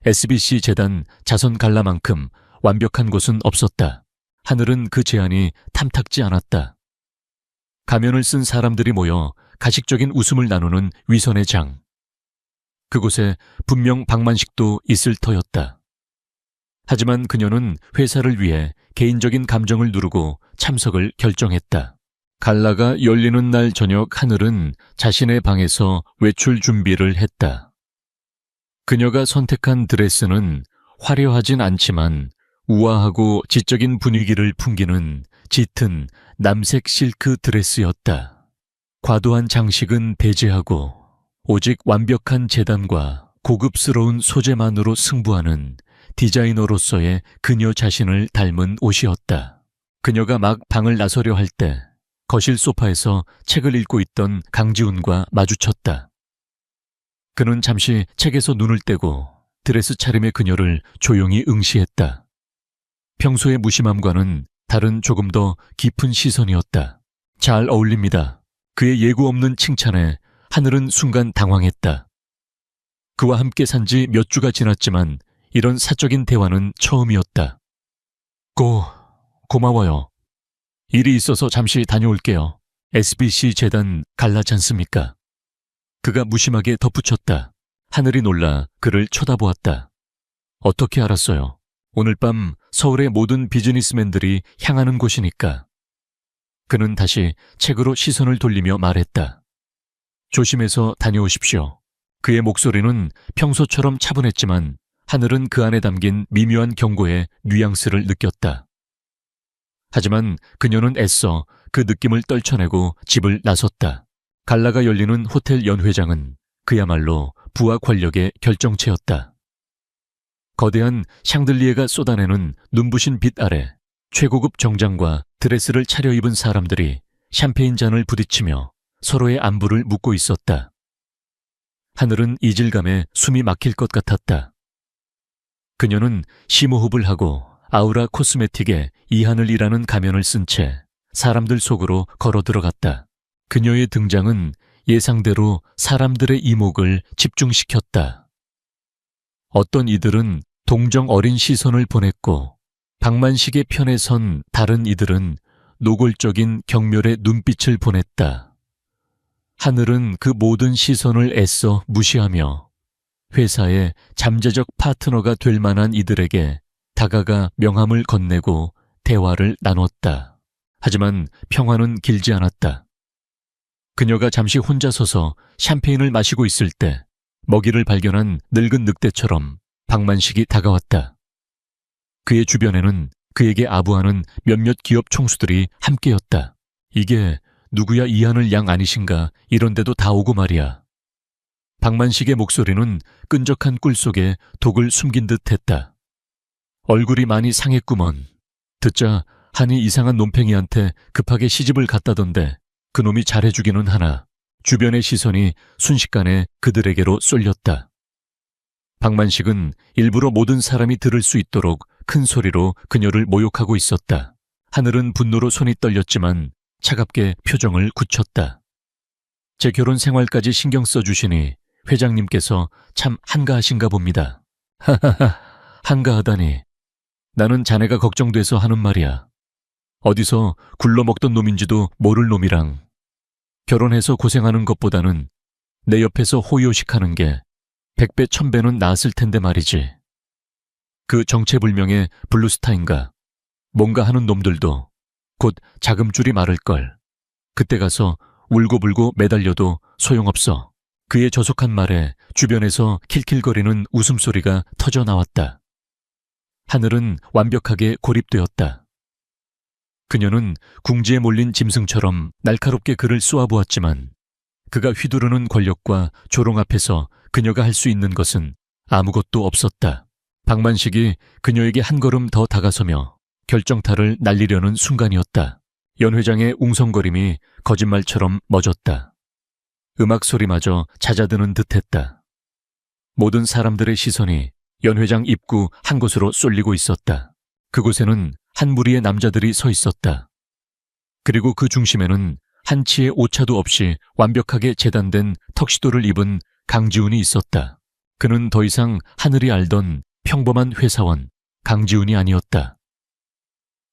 SBC 재단 자선 갈라만큼 완벽한 곳은 없었다. 하늘은 그 제안이 탐탁지 않았다. 가면을 쓴 사람들이 모여 가식적인 웃음을 나누는 위선의 장. 그곳에 분명 박만식도 있을 터였다. 하지만 그녀는 회사를 위해 개인적인 감정을 누르고 참석을 결정했다. 갈라가 열리는 날 저녁 하늘은 자신의 방에서 외출 준비를 했다. 그녀가 선택한 드레스는 화려하진 않지만 우아하고 지적인 분위기를 풍기는 짙은 남색 실크 드레스였다. 과도한 장식은 배제하고 오직 완벽한 재단과 고급스러운 소재만으로 승부하는 디자이너로서의 그녀 자신을 닮은 옷이었다. 그녀가 막 방을 나서려 할 때 거실 소파에서 책을 읽고 있던 강지훈과 마주쳤다. 그는 잠시 책에서 눈을 떼고 드레스 차림의 그녀를 조용히 응시했다. 평소의 무심함과는 다른 조금 더 깊은 시선이었다. 잘 어울립니다. 그의 예고 없는 칭찬에 하늘은 순간 당황했다. 그와 함께 산 지 몇 주가 지났지만 이런 사적인 대화는 처음이었다. 고마워요. 일이 있어서 잠시 다녀올게요. SBC 재단 갈라지 않습니까? 그가 무심하게 덧붙였다. 하늘이 놀라 그를 쳐다보았다. 어떻게 알았어요? 오늘 밤 서울의 모든 비즈니스맨들이 향하는 곳이니까. 그는 다시 책으로 시선을 돌리며 말했다. 조심해서 다녀오십시오. 그의 목소리는 평소처럼 차분했지만 하늘은 그 안에 담긴 미묘한 경고의 뉘앙스를 느꼈다. 하지만 그녀는 애써 그 느낌을 떨쳐내고 집을 나섰다. 갈라가 열리는 호텔 연회장은 그야말로 부와 권력의 결정체였다. 거대한 샹들리에가 쏟아내는 눈부신 빛 아래 최고급 정장과 드레스를 차려입은 사람들이 샴페인 잔을 부딪히며 서로의 안부를 묻고 있었다. 하늘은 이질감에 숨이 막힐 것 같았다. 그녀는 심호흡을 하고 아우라 코스메틱의 이하늘이라는 가면을 쓴 채 사람들 속으로 걸어 들어갔다. 그녀의 등장은 예상대로 사람들의 이목을 집중시켰다. 어떤 이들은 동정 어린 시선을 보냈고 박만식의 편에 선 다른 이들은 노골적인 경멸의 눈빛을 보냈다. 하늘은 그 모든 시선을 애써 무시하며 회사의 잠재적 파트너가 될 만한 이들에게 다가가 명함을 건네고 대화를 나눴다. 하지만 평화는 길지 않았다. 그녀가 잠시 혼자 서서 샴페인을 마시고 있을 때 먹이를 발견한 늙은 늑대처럼 박만식이 다가왔다. 그의 주변에는 그에게 아부하는 몇몇 기업 총수들이 함께였다. 이게 누구야 이하늘 양 아니신가 이런데도 다 오고 말이야. 박만식의 목소리는 끈적한 꿀 속에 독을 숨긴 듯 했다. 얼굴이 많이 상했구먼. 듣자 한이 이상한 놈팽이한테 급하게 시집을 갔다던데 그놈이 잘해주기는 하나 주변의 시선이 순식간에 그들에게로 쏠렸다. 박만식은 일부러 모든 사람이 들을 수 있도록 큰 소리로 그녀를 모욕하고 있었다. 하늘은 분노로 손이 떨렸지만 차갑게 표정을 굳혔다. 제 결혼 생활까지 신경 써주시니 회장님께서 참 한가하신가 봅니다. 하하하, 한가하다니. 나는 자네가 걱정돼서 하는 말이야. 어디서 굴러먹던 놈인지도 모를 놈이랑 결혼해서 고생하는 것보다는 내 옆에서 호요식하는 게 100배 1000배는 나았을 텐데 말이지. 그 정체불명의 블루스타인가 뭔가 하는 놈들도 곧 자금줄이 마를걸. 그때 가서 울고불고 매달려도 소용없어. 그의 저속한 말에 주변에서 킬킬거리는 웃음소리가 터져나왔다. 하늘은 완벽하게 고립되었다. 그녀는 궁지에 몰린 짐승처럼 날카롭게 그를 쏘아보았지만 그가 휘두르는 권력과 조롱 앞에서 그녀가 할 수 있는 것은 아무것도 없었다. 박만식이 그녀에게 한 걸음 더 다가서며 결정타를 날리려는 순간이었다. 연 회장의 웅성거림이 거짓말처럼 멎었다. 음악 소리마저 잦아드는 듯했다. 모든 사람들의 시선이 연 회장 입구 한 곳으로 쏠리고 있었다. 그곳에는 한 무리의 남자들이 서 있었다. 그리고 그 중심에는 한치의 오차도 없이 완벽하게 재단된 턱시도를 입은 강지훈이 있었다. 그는 더 이상 하늘이 알던 평범한 회사원 강지훈이 아니었다.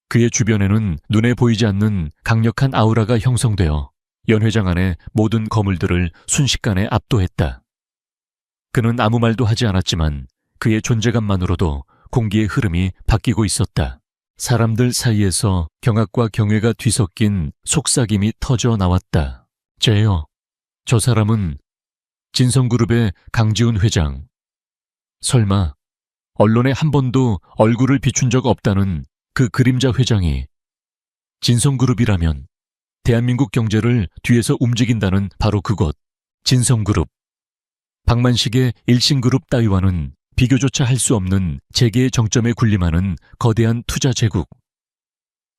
그의 주변에는 눈에 보이지 않는 강력한 아우라가 형성되어 연 회장 안의 모든 거물들을 순식간에 압도했다. 그는 아무 말도 하지 않았지만 그의 존재감만으로도 공기의 흐름이 바뀌고 있었다. 사람들 사이에서 경악과 경외가 뒤섞인 속삭임이 터져 나왔다. 쟤요, 저 사람은 진성그룹의 강지훈 회장. 설마 언론에 한 번도 얼굴을 비춘 적 없다는 그 그림자 회장이 진성그룹이라면 대한민국 경제를 뒤에서 움직인다는 바로 그곳 진성그룹. 박만식의 일신그룹 따위와는 비교조차 할 수 없는 재계의 정점에 군림하는 거대한 투자 제국.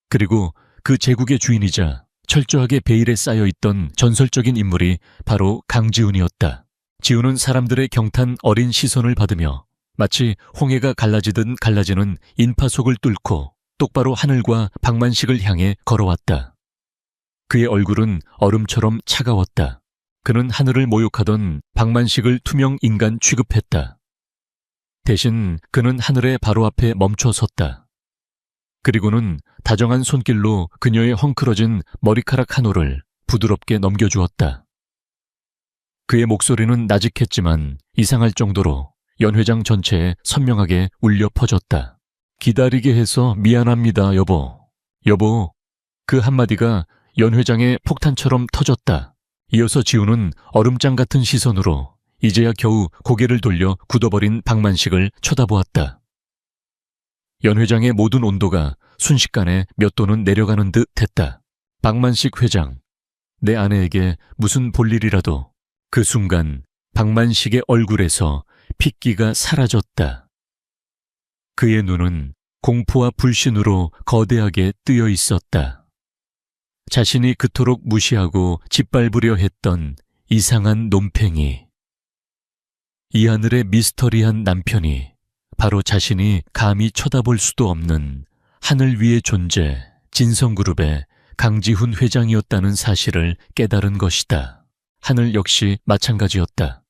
그리고 그 제국의 주인이자 철저하게 베일에 쌓여있던 전설적인 인물이 바로 강지훈이었다. 지훈은 사람들의 경탄 어린 시선을 받으며 마치 홍해가 갈라지듯 갈라지는 인파 속을 뚫고 똑바로 하늘과 박만식을 향해 걸어왔다. 그의 얼굴은 얼음처럼 차가웠다. 그는 하늘을 모욕하던 박만식을 투명 인간 취급했다. 대신 그는 하늘의 바로 앞에 멈춰 섰다. 그리고는 다정한 손길로 그녀의 헝클어진 머리카락 한 올을 부드럽게 넘겨주었다. 그의 목소리는 나직했지만 이상할 정도로 연 회장 전체에 선명하게 울려 퍼졌다. 기다리게 해서 미안합니다, 여보. 여보. 그 한마디가 연 회장의 폭탄처럼 터졌다. 이어서 지훈은 얼음장 같은 시선으로 이제야 겨우 고개를 돌려 굳어버린 박만식을 쳐다보았다. 연 회장의 모든 온도가 순식간에 몇 도는 내려가는 듯 했다. 박만식 회장, 내 아내에게 무슨 볼일이라도. 그 순간 박만식의 얼굴에서 핏기가 사라졌다. 그의 눈은 공포와 불신으로 거대하게 뜨여 있었다. 자신이 그토록 무시하고 짓밟으려 했던 이상한 놈팽이. 이 하늘의 미스터리한 남편이 바로 자신이 감히 쳐다볼 수도 없는 하늘 위의 존재 진성그룹의 강지훈 회장이었다는 사실을 깨달은 것이다. 하늘 역시 마찬가지였다.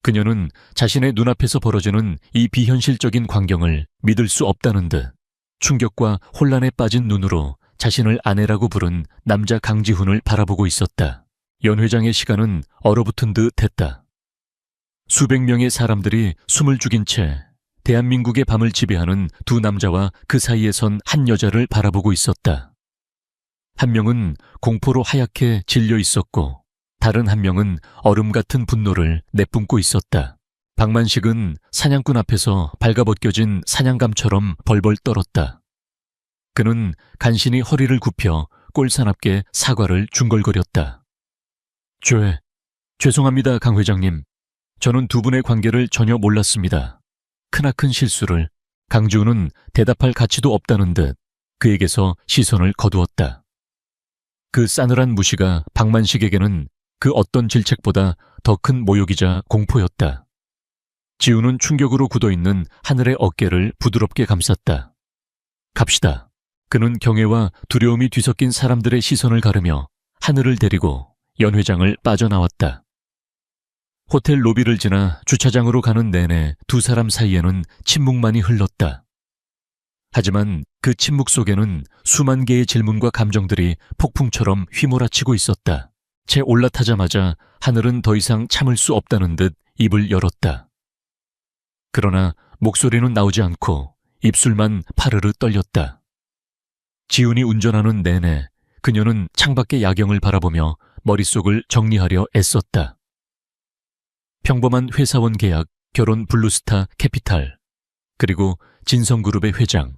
그녀는 자신의 눈앞에서 벌어지는 이 비현실적인 광경을 믿을 수 없다는 듯 충격과 혼란에 빠진 눈으로 자신을 아내라고 부른 남자 강지훈을 바라보고 있었다. 연 회장의 시간은 얼어붙은 듯 했다. 수백 명의 사람들이 숨을 죽인 채 대한민국의 밤을 지배하는 두 남자와 그 사이에 선 한 여자를 바라보고 있었다. 한 명은 공포로 하얗게 질려 있었고 다른 한 명은 얼음 같은 분노를 내뿜고 있었다. 박만식은 사냥꾼 앞에서 발가벗겨진 사냥감처럼 벌벌 떨었다. 그는 간신히 허리를 굽혀 꼴사납게 사과를 중걸거렸다. 죄송합니다, 강 회장님. 저는 두 분의 관계를 전혀 몰랐습니다. 크나큰 실수를. 강지훈은 대답할 가치도 없다는 듯 그에게서 시선을 거두었다. 그 싸늘한 무시가 박만식에게는 그 어떤 질책보다 더 큰 모욕이자 공포였다. 지우는 충격으로 굳어있는 하늘의 어깨를 부드럽게 감쌌다. 갑시다. 그는 경외와 두려움이 뒤섞인 사람들의 시선을 가르며 하늘을 데리고 연회장을 빠져나왔다. 호텔 로비를 지나 주차장으로 가는 내내 두 사람 사이에는 침묵만이 흘렀다. 하지만 그 침묵 속에는 수만 개의 질문과 감정들이 폭풍처럼 휘몰아치고 있었다. 채 올라타자마자 하늘은 더 이상 참을 수 없다는 듯 입을 열었다. 그러나 목소리는 나오지 않고 입술만 파르르 떨렸다. 지훈이 운전하는 내내 그녀는 창밖의 야경을 바라보며 머릿속을 정리하려 애썼다. 평범한 회사원 계약, 결혼 블루스타 캐피탈, 그리고 진성그룹의 회장.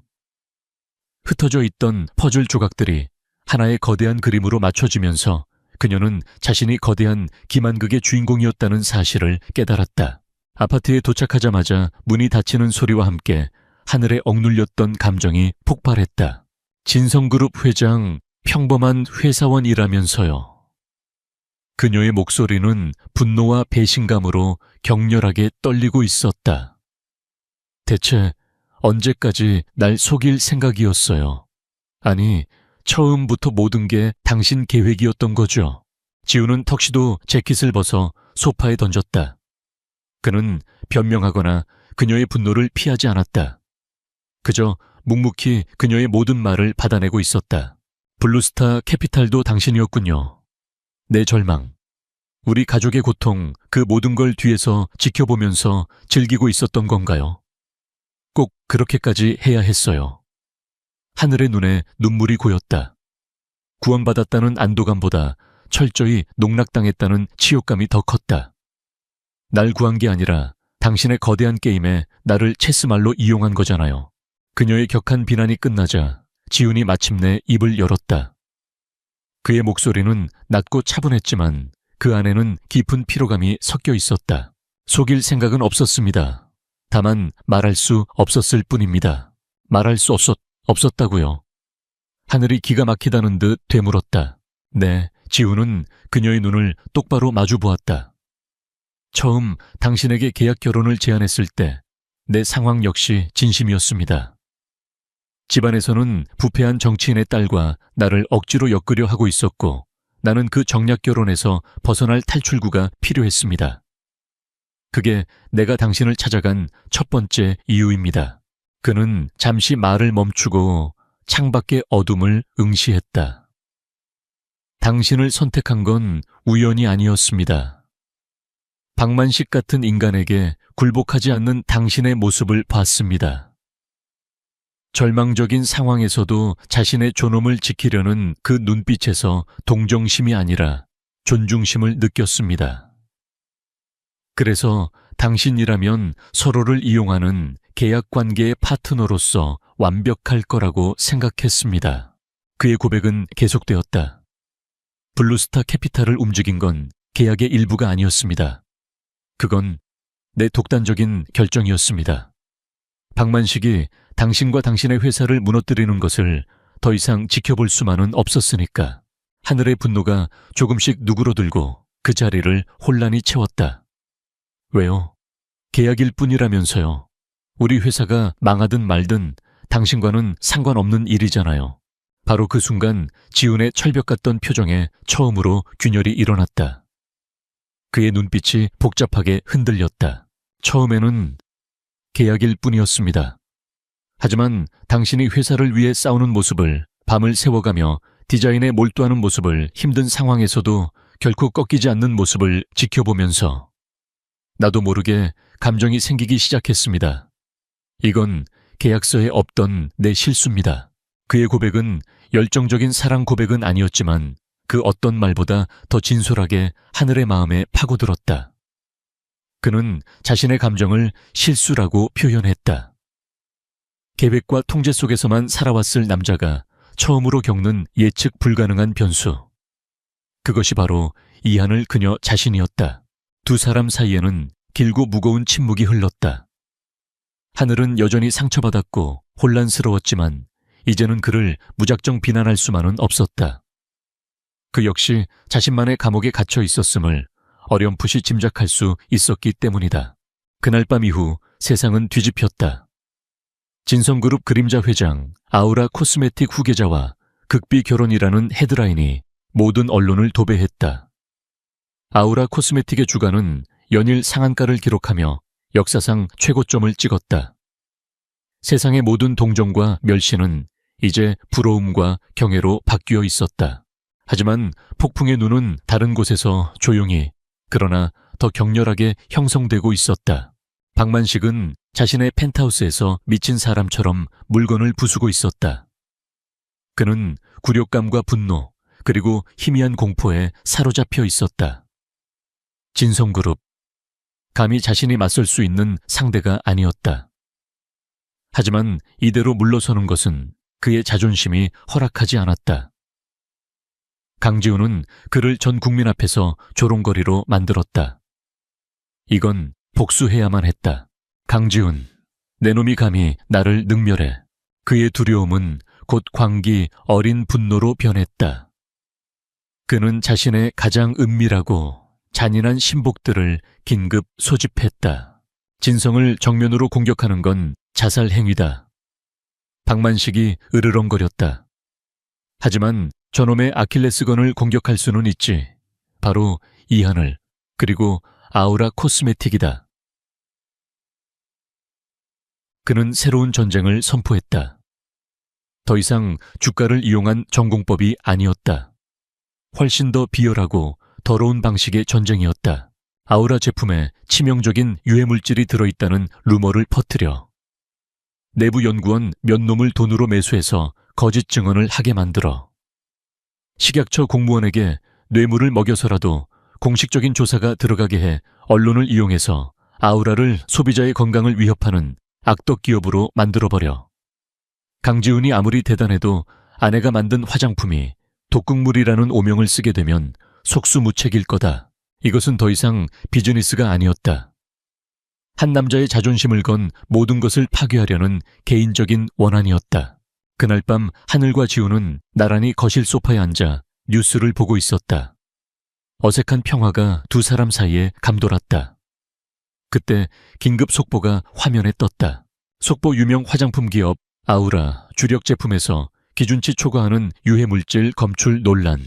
흩어져 있던 퍼즐 조각들이 하나의 거대한 그림으로 맞춰지면서 그녀는 자신이 거대한 기만극의 주인공이었다는 사실을 깨달았다. 아파트에 도착하자마자 문이 닫히는 소리와 함께 하늘에 억눌렸던 감정이 폭발했다. 진성그룹 회장, 평범한 회사원이라면서요. 그녀의 목소리는 분노와 배신감으로 격렬하게 떨리고 있었다. 대체 언제까지 날 속일 생각이었어요? 아니, 처음부터 모든 게 당신 계획이었던 거죠. 지우는 턱시도 재킷을 벗어 소파에 던졌다. 그는 변명하거나 그녀의 분노를 피하지 않았다. 그저 묵묵히 그녀의 모든 말을 받아내고 있었다. 블루스타 캐피탈도 당신이었군요. 내 절망, 우리 가족의 고통, 그 모든 걸 뒤에서 지켜보면서 즐기고 있었던 건가요? 꼭 그렇게까지 해야 했어요. 하늘의 눈에 눈물이 고였다. 구원받았다는 안도감보다 철저히 농락당했다는 치욕감이 더 컸다. 날 구한 게 아니라 당신의 거대한 게임에 나를 체스말로 이용한 거잖아요. 그녀의 격한 비난이 끝나자 지훈이 마침내 입을 열었다. 그의 목소리는 낮고 차분했지만 그 안에는 깊은 피로감이 섞여 있었다. 속일 생각은 없었습니다. 다만 말할 수 없었을 뿐입니다. 말할 수 없었다고요. 하늘이 기가 막히다는 듯 되물었다. 네, 지훈은 그녀의 눈을 똑바로 마주 보았다. 처음 당신에게 계약 결혼을 제안했을 때 내 상황 역시 진심이었습니다. 집안에서는 부패한 정치인의 딸과 나를 억지로 엮으려 하고 있었고 나는 그 정략 결혼에서 벗어날 탈출구가 필요했습니다. 그게 내가 당신을 찾아간 첫 번째 이유입니다. 그는 잠시 말을 멈추고 창밖의 어둠을 응시했다. 당신을 선택한 건 우연이 아니었습니다. 박만식 같은 인간에게 굴복하지 않는 당신의 모습을 봤습니다. 절망적인 상황에서도 자신의 존엄을 지키려는 그 눈빛에서 동정심이 아니라 존중심을 느꼈습니다. 그래서 당신이라면 서로를 이용하는 계약 관계의 파트너로서 완벽할 거라고 생각했습니다. 그의 고백은 계속되었다. 블루스타 캐피탈을 움직인 건 계약의 일부가 아니었습니다. 그건 내 독단적인 결정이었습니다. 박만식이 당신과 당신의 회사를 무너뜨리는 것을 더 이상 지켜볼 수만은 없었으니까. 하늘의 분노가 조금씩 누그러들고 그 자리를 혼란이 채웠다. 왜요? 계약일 뿐이라면서요. 우리 회사가 망하든 말든 당신과는 상관없는 일이잖아요. 바로 그 순간 지훈의 철벽 같던 표정에 처음으로 균열이 일어났다. 그의 눈빛이 복잡하게 흔들렸다. 처음에는 계약일 뿐이었습니다. 하지만 당신이 회사를 위해 싸우는 모습을, 밤을 새워가며 디자인에 몰두하는 모습을, 힘든 상황에서도 결코 꺾이지 않는 모습을 지켜보면서 나도 모르게 감정이 생기기 시작했습니다. 이건 계약서에 없던 내 실수입니다. 그의 고백은 열정적인 사랑 고백은 아니었지만 그 어떤 말보다 더 진솔하게 하늘의 마음에 파고들었다. 그는 자신의 감정을 실수라고 표현했다. 계획과 통제 속에서만 살아왔을 남자가 처음으로 겪는 예측 불가능한 변수. 그것이 바로 이한을 그녀 자신이었다. 두 사람 사이에는 길고 무거운 침묵이 흘렀다. 하늘은 여전히 상처받았고 혼란스러웠지만 이제는 그를 무작정 비난할 수만은 없었다. 그 역시 자신만의 감옥에 갇혀 있었음을 어렴풋이 짐작할 수 있었기 때문이다. 그날 밤 이후 세상은 뒤집혔다. 진성그룹 그림자 회장 아우라 코스메틱 후계자와 극비 결혼이라는 헤드라인이 모든 언론을 도배했다. 아우라 코스메틱의 주가는 연일 상한가를 기록하며 역사상 최고점을 찍었다. 세상의 모든 동정과 멸시는 이제 부러움과 경애로 바뀌어 있었다. 하지만 폭풍의 눈은 다른 곳에서 조용히 그러나 더 격렬하게 형성되고 있었다. 박만식은 자신의 펜트하우스에서 미친 사람처럼 물건을 부수고 있었다. 그는 굴욕감과 분노 그리고 희미한 공포에 사로잡혀 있었다. 진성그룹, 감히 자신이 맞설 수 있는 상대가 아니었다. 하지만 이대로 물러서는 것은 그의 자존심이 허락하지 않았다. 강지훈은 그를 전 국민 앞에서 조롱거리로 만들었다. 이건 복수해야만 했다. 강지훈, 내 놈이 감히 나를 능멸해. 그의 두려움은 곧 광기 어린 분노로 변했다. 그는 자신의 가장 은밀하고 잔인한 신복들을 긴급 소집했다. 진성을 정면으로 공격하는 건 자살 행위다. 박만식이 으르렁거렸다. 하지만 저놈의 아킬레스건을 공격할 수는 있지. 바로 이하늘 그리고 아우라 코스메틱이다. 그는 새로운 전쟁을 선포했다. 더 이상 주가를 이용한 전공법이 아니었다. 훨씬 더 비열하고 더러운 방식의 전쟁이었다. 아우라 제품에 치명적인 유해물질이 들어있다는 루머를 퍼뜨려 내부 연구원 몇 놈을 돈으로 매수해서 거짓 증언을 하게 만들어 식약처 공무원에게 뇌물을 먹여서라도 공식적인 조사가 들어가게 해 언론을 이용해서 아우라를 소비자의 건강을 위협하는 악덕 기업으로 만들어버려. 강지훈이 아무리 대단해도 아내가 만든 화장품이 독극물이라는 오명을 쓰게 되면 속수무책일 거다. 이것은 더 이상 비즈니스가 아니었다. 한 남자의 자존심을 건 모든 것을 파괴하려는 개인적인 원한이었다. 그날 밤 하늘과 지훈은 나란히 거실 소파에 앉아 뉴스를 보고 있었다. 어색한 평화가 두 사람 사이에 감돌았다. 그때 긴급 속보가 화면에 떴다. 속보 유명 화장품 기업 아우라 주력 제품에서 기준치 초과하는 유해물질 검출 논란.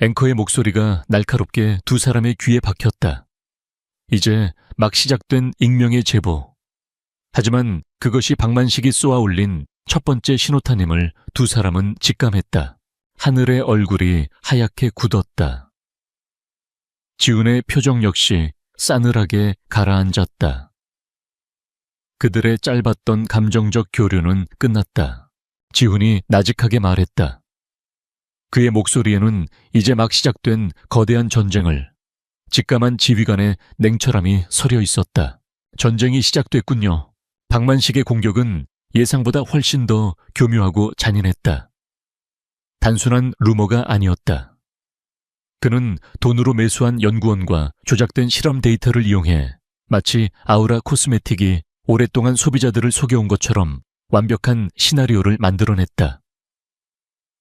앵커의 목소리가 날카롭게 두 사람의 귀에 박혔다. 이제 막 시작된 익명의 제보. 하지만 그것이 박만식이 쏘아올린 첫 번째 신호탄임을 두 사람은 직감했다. 하늘의 얼굴이 하얗게 굳었다. 지훈의 표정 역시 싸늘하게 가라앉았다. 그들의 짧았던 감정적 교류는 끝났다. 지훈이 나직하게 말했다. 그의 목소리에는 이제 막 시작된 거대한 전쟁을 직감한 지휘관의 냉철함이 서려 있었다. 전쟁이 시작됐군요. 박만식의 공격은 예상보다 훨씬 더 교묘하고 잔인했다. 단순한 루머가 아니었다. 그는 돈으로 매수한 연구원과 조작된 실험 데이터를 이용해 마치 아우라 코스메틱이 오랫동안 소비자들을 속여온 것처럼 완벽한 시나리오를 만들어냈다.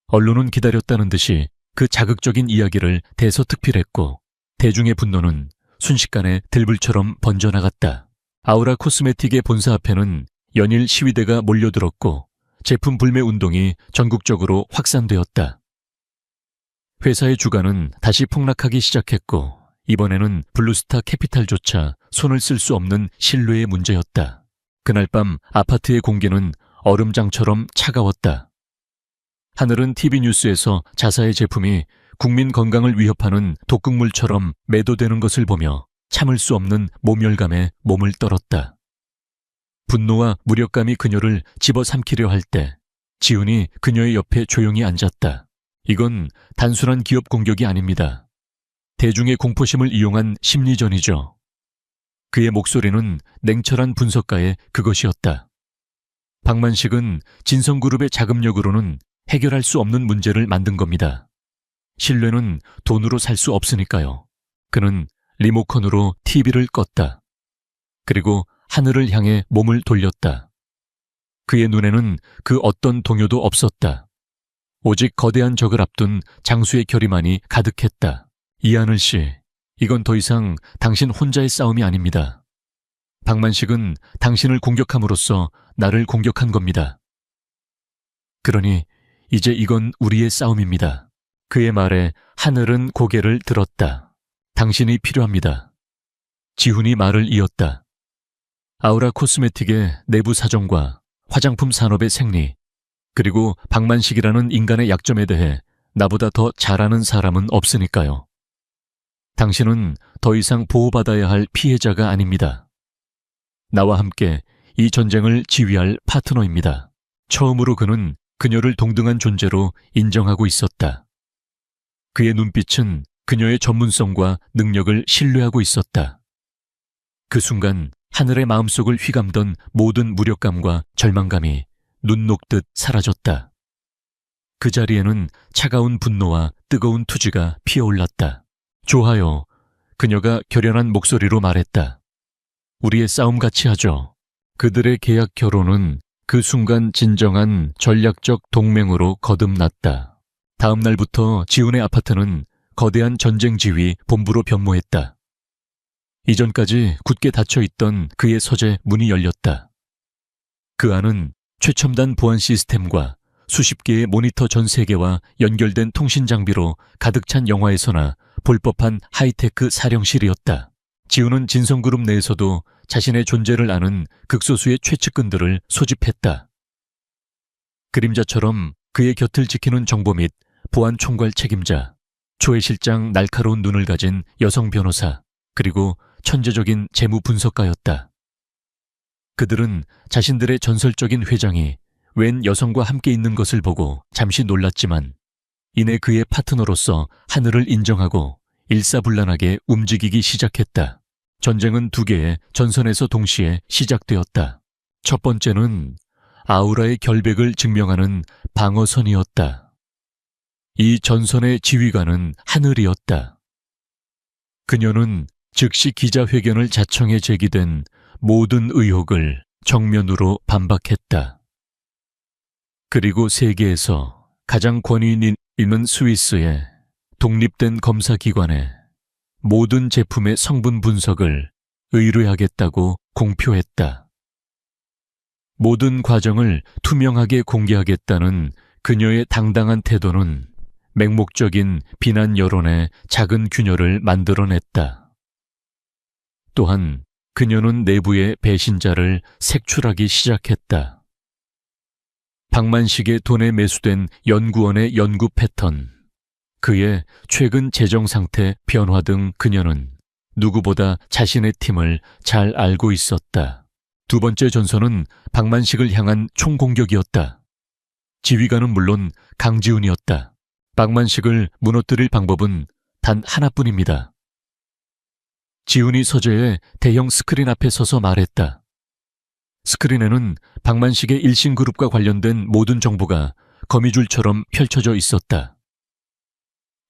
언론은 기다렸다는 듯이 그 자극적인 이야기를 대서특필했고 대중의 분노는 순식간에 들불처럼 번져나갔다. 아우라 코스메틱의 본사 앞에는 연일 시위대가 몰려들었고 제품 불매 운동이 전국적으로 확산되었다. 회사의 주가는 다시 폭락하기 시작했고 이번에는 블루스타 캐피탈조차 손을 쓸 수 없는 신뢰의 문제였다. 그날 밤 아파트의 공기는 얼음장처럼 차가웠다. 하늘은 TV뉴스에서 자사의 제품이 국민 건강을 위협하는 독극물처럼 매도되는 것을 보며 참을 수 없는 모멸감에 몸을 떨었다. 분노와 무력감이 그녀를 집어삼키려 할 때 지훈이 그녀의 옆에 조용히 앉았다. 이건 단순한 기업 공격이 아닙니다. 대중의 공포심을 이용한 심리전이죠. 그의 목소리는 냉철한 분석가의 그것이었다. 박만식은 진성그룹의 자금력으로는 해결할 수 없는 문제를 만든 겁니다. 신뢰는 돈으로 살 수 없으니까요. 그는 리모컨으로 TV를 껐다. 그리고 하늘을 향해 몸을 돌렸다. 그의 눈에는 그 어떤 동요도 없었다. 오직 거대한 적을 앞둔 장수의 결의만이 가득했다. 이하늘 씨, 이건 더 이상 당신 혼자의 싸움이 아닙니다. 박만식은 당신을 공격함으로써 나를 공격한 겁니다. 그러니 이제 이건 우리의 싸움입니다. 그의 말에 하늘은 고개를 들었다. 당신이 필요합니다. 지훈이 말을 이었다. 아우라 코스메틱의 내부 사정과 화장품 산업의 생리, 그리고 박만식이라는 인간의 약점에 대해 나보다 더 잘 아는 사람은 없으니까요. 당신은 더 이상 보호받아야 할 피해자가 아닙니다. 나와 함께 이 전쟁을 지휘할 파트너입니다. 처음으로 그는 그녀를 동등한 존재로 인정하고 있었다. 그의 눈빛은 그녀의 전문성과 능력을 신뢰하고 있었다. 그 순간 하늘의 마음속을 휘감던 모든 무력감과 절망감이 눈 녹듯 사라졌다. 그 자리에는 차가운 분노와 뜨거운 투지가 피어올랐다. 좋아요. 그녀가 결연한 목소리로 말했다. 우리의 싸움 같이 하죠. 그들의 계약 결혼은 그 순간 진정한 전략적 동맹으로 거듭났다. 다음 날부터 지훈의 아파트는 거대한 전쟁지휘 본부로 변모했다. 이전까지 굳게 닫혀있던 그의 서재 문이 열렸다. 그 안은 최첨단 보안 시스템과 수십 개의 모니터 전 세계와 연결된 통신 장비로 가득 찬 영화에서나 볼 법한 하이테크 사령실이었다. 지훈은 진성그룹 내에서도 자신의 존재를 아는 극소수의 최측근들을 소집했다. 그림자처럼 그의 곁을 지키는 정보 및 보안 총괄 책임자, 초회 실장 날카로운 눈을 가진 여성 변호사, 그리고 천재적인 재무 분석가였다. 그들은 자신들의 전설적인 회장이 웬 여성과 함께 있는 것을 보고 잠시 놀랐지만 이내 그의 파트너로서 하늘을 인정하고 일사불란하게 움직이기 시작했다. 전쟁은 두 개의 전선에서 동시에 시작되었다. 첫 번째는 아우라의 결백을 증명하는 방어선이었다. 이 전선의 지휘관은 하늘이었다. 그녀는 즉시 기자회견을 자청해 제기된 모든 의혹을 정면으로 반박했다. 그리고 세계에서 가장 권위 있는 스위스의 독립된 검사기관에 모든 제품의 성분 분석을 의뢰하겠다고 공표했다. 모든 과정을 투명하게 공개하겠다는 그녀의 당당한 태도는 맹목적인 비난 여론의 작은 균열을 만들어냈다. 또한 그녀는 내부의 배신자를 색출하기 시작했다. 박만식의 돈에 매수된 연구원의 연구 패턴, 그의 최근 재정 상태 변화 등 그녀는 누구보다 자신의 팀을 잘 알고 있었다. 두 번째 전선은 박만식을 향한 총공격이었다. 지휘관은 물론 강지훈이었다. 박만식을 무너뜨릴 방법은 단 하나뿐입니다. 지훈이 서재에 대형 스크린 앞에 서서 말했다. 스크린에는 박만식의 일신그룹과 관련된 모든 정보가 거미줄처럼 펼쳐져 있었다.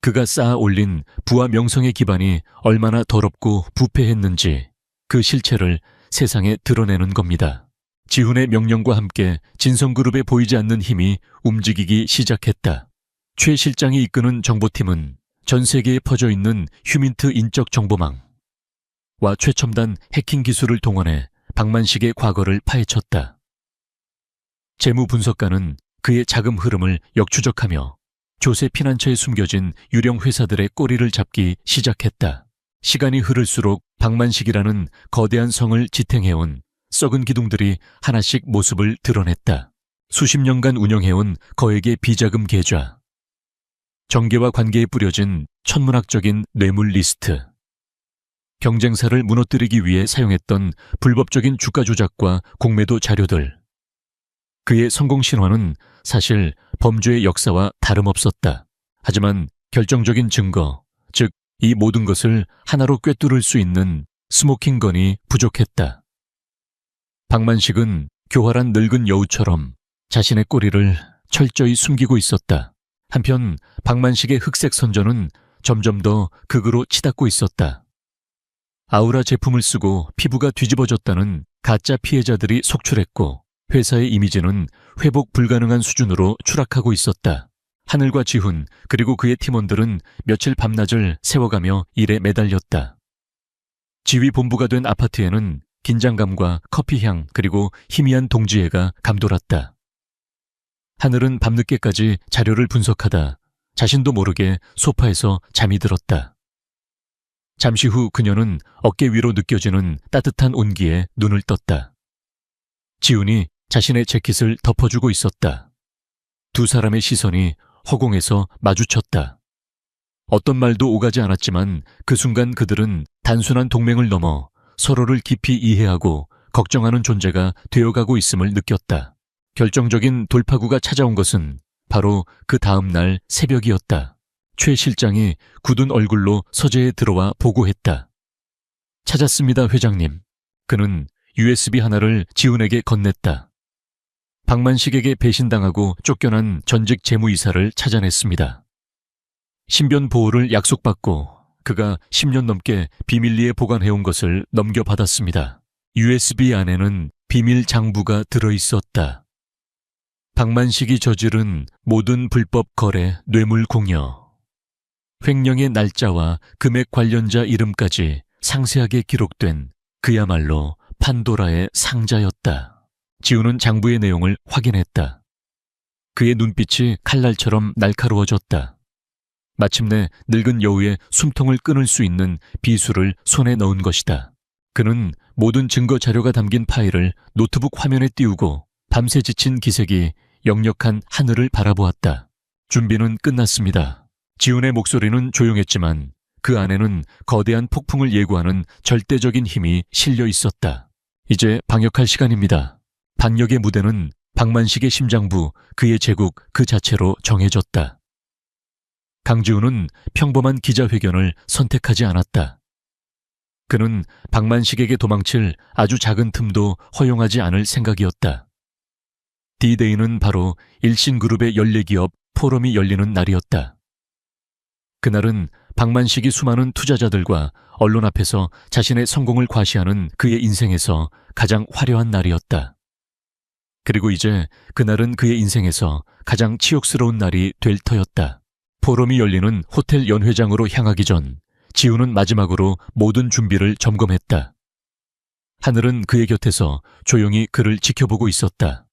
그가 쌓아 올린 부와 명성의 기반이 얼마나 더럽고 부패했는지 그 실체를 세상에 드러내는 겁니다. 지훈의 명령과 함께 진성그룹에 보이지 않는 힘이 움직이기 시작했다. 최 실장이 이끄는 정보팀은 전 세계에 퍼져 있는 휴민트 인적 정보망과 최첨단 해킹 기술을 동원해 박만식의 과거를 파헤쳤다. 재무 분석가는 그의 자금 흐름을 역추적하며 조세 피난처에 숨겨진 유령 회사들의 꼬리를 잡기 시작했다. 시간이 흐를수록 박만식이라는 거대한 성을 지탱해온 썩은 기둥들이 하나씩 모습을 드러냈다. 수십 년간 운영해온 거액의 비자금 계좌, 정계와 관계에 뿌려진 천문학적인 뇌물 리스트, 경쟁사를 무너뜨리기 위해 사용했던 불법적인 주가 조작과 공매도 자료들. 그의 성공 신화는 사실 범죄의 역사와 다름없었다. 하지만 결정적인 증거, 즉 이 모든 것을 하나로 꿰뚫을 수 있는 스모킹건이 부족했다. 박만식은 교활한 늙은 여우처럼 자신의 꼬리를 철저히 숨기고 있었다. 한편 박만식의 흑색 선전은 점점 더 극으로 치닫고 있었다. 아우라 제품을 쓰고 피부가 뒤집어졌다는 가짜 피해자들이 속출했고 회사의 이미지는 회복 불가능한 수준으로 추락하고 있었다. 하늘과 지훈 그리고 그의 팀원들은 며칠 밤낮을 세워가며 일에 매달렸다. 지휘본부가 된 아파트에는 긴장감과 커피향 그리고 희미한 동지애가 감돌았다. 하늘은 밤늦게까지 자료를 분석하다 자신도 모르게 소파에서 잠이 들었다. 잠시 후 그녀는 어깨 위로 느껴지는 따뜻한 온기에 눈을 떴다. 지훈이 자신의 재킷을 덮어주고 있었다. 두 사람의 시선이 허공에서 마주쳤다. 어떤 말도 오가지 않았지만 그 순간 그들은 단순한 동맹을 넘어 서로를 깊이 이해하고 걱정하는 존재가 되어가고 있음을 느꼈다. 결정적인 돌파구가 찾아온 것은 바로 그 다음 날 새벽이었다. 최 실장이 굳은 얼굴로 서재에 들어와 보고했다. 찾았습니다, 회장님. 그는 USB 하나를 지훈에게 건넸다. 박만식에게 배신당하고 쫓겨난 전직 재무이사를 찾아냈습니다. 신변 보호를 약속받고 그가 10년 넘게 비밀리에 보관해온 것을 넘겨받았습니다. USB 안에는 비밀 장부가 들어있었다. 박만식이 저지른 모든 불법 거래, 뇌물 공여, 횡령의 날짜와 금액 관련자 이름까지 상세하게 기록된 그야말로 판도라의 상자였다. 지훈은 장부의 내용을 확인했다. 그의 눈빛이 칼날처럼 날카로워졌다. 마침내 늙은 여우의 숨통을 끊을 수 있는 비수를 손에 넣은 것이다. 그는 모든 증거 자료가 담긴 파일을 노트북 화면에 띄우고 밤새 지친 기색이 역력한 하늘을 바라보았다. 준비는 끝났습니다. 지훈의 목소리는 조용했지만 그 안에는 거대한 폭풍을 예고하는 절대적인 힘이 실려 있었다. 이제 방역할 시간입니다. 반역의 무대는 박만식의 심장부, 그의 제국 그 자체로 정해졌다. 강지훈은 평범한 기자회견을 선택하지 않았다. 그는 박만식에게 도망칠 아주 작은 틈도 허용하지 않을 생각이었다. D-Day는 바로 일신그룹의 연례기업 포럼이 열리는 날이었다. 그날은 박만식이 수많은 투자자들과 언론 앞에서 자신의 성공을 과시하는 그의 인생에서 가장 화려한 날이었다. 그리고 이제 그날은 그의 인생에서 가장 치욕스러운 날이 될 터였다. 포럼이 열리는 호텔 연회장으로 향하기 전 지훈은 마지막으로 모든 준비를 점검했다. 하늘은 그의 곁에서 조용히 그를 지켜보고 있었다.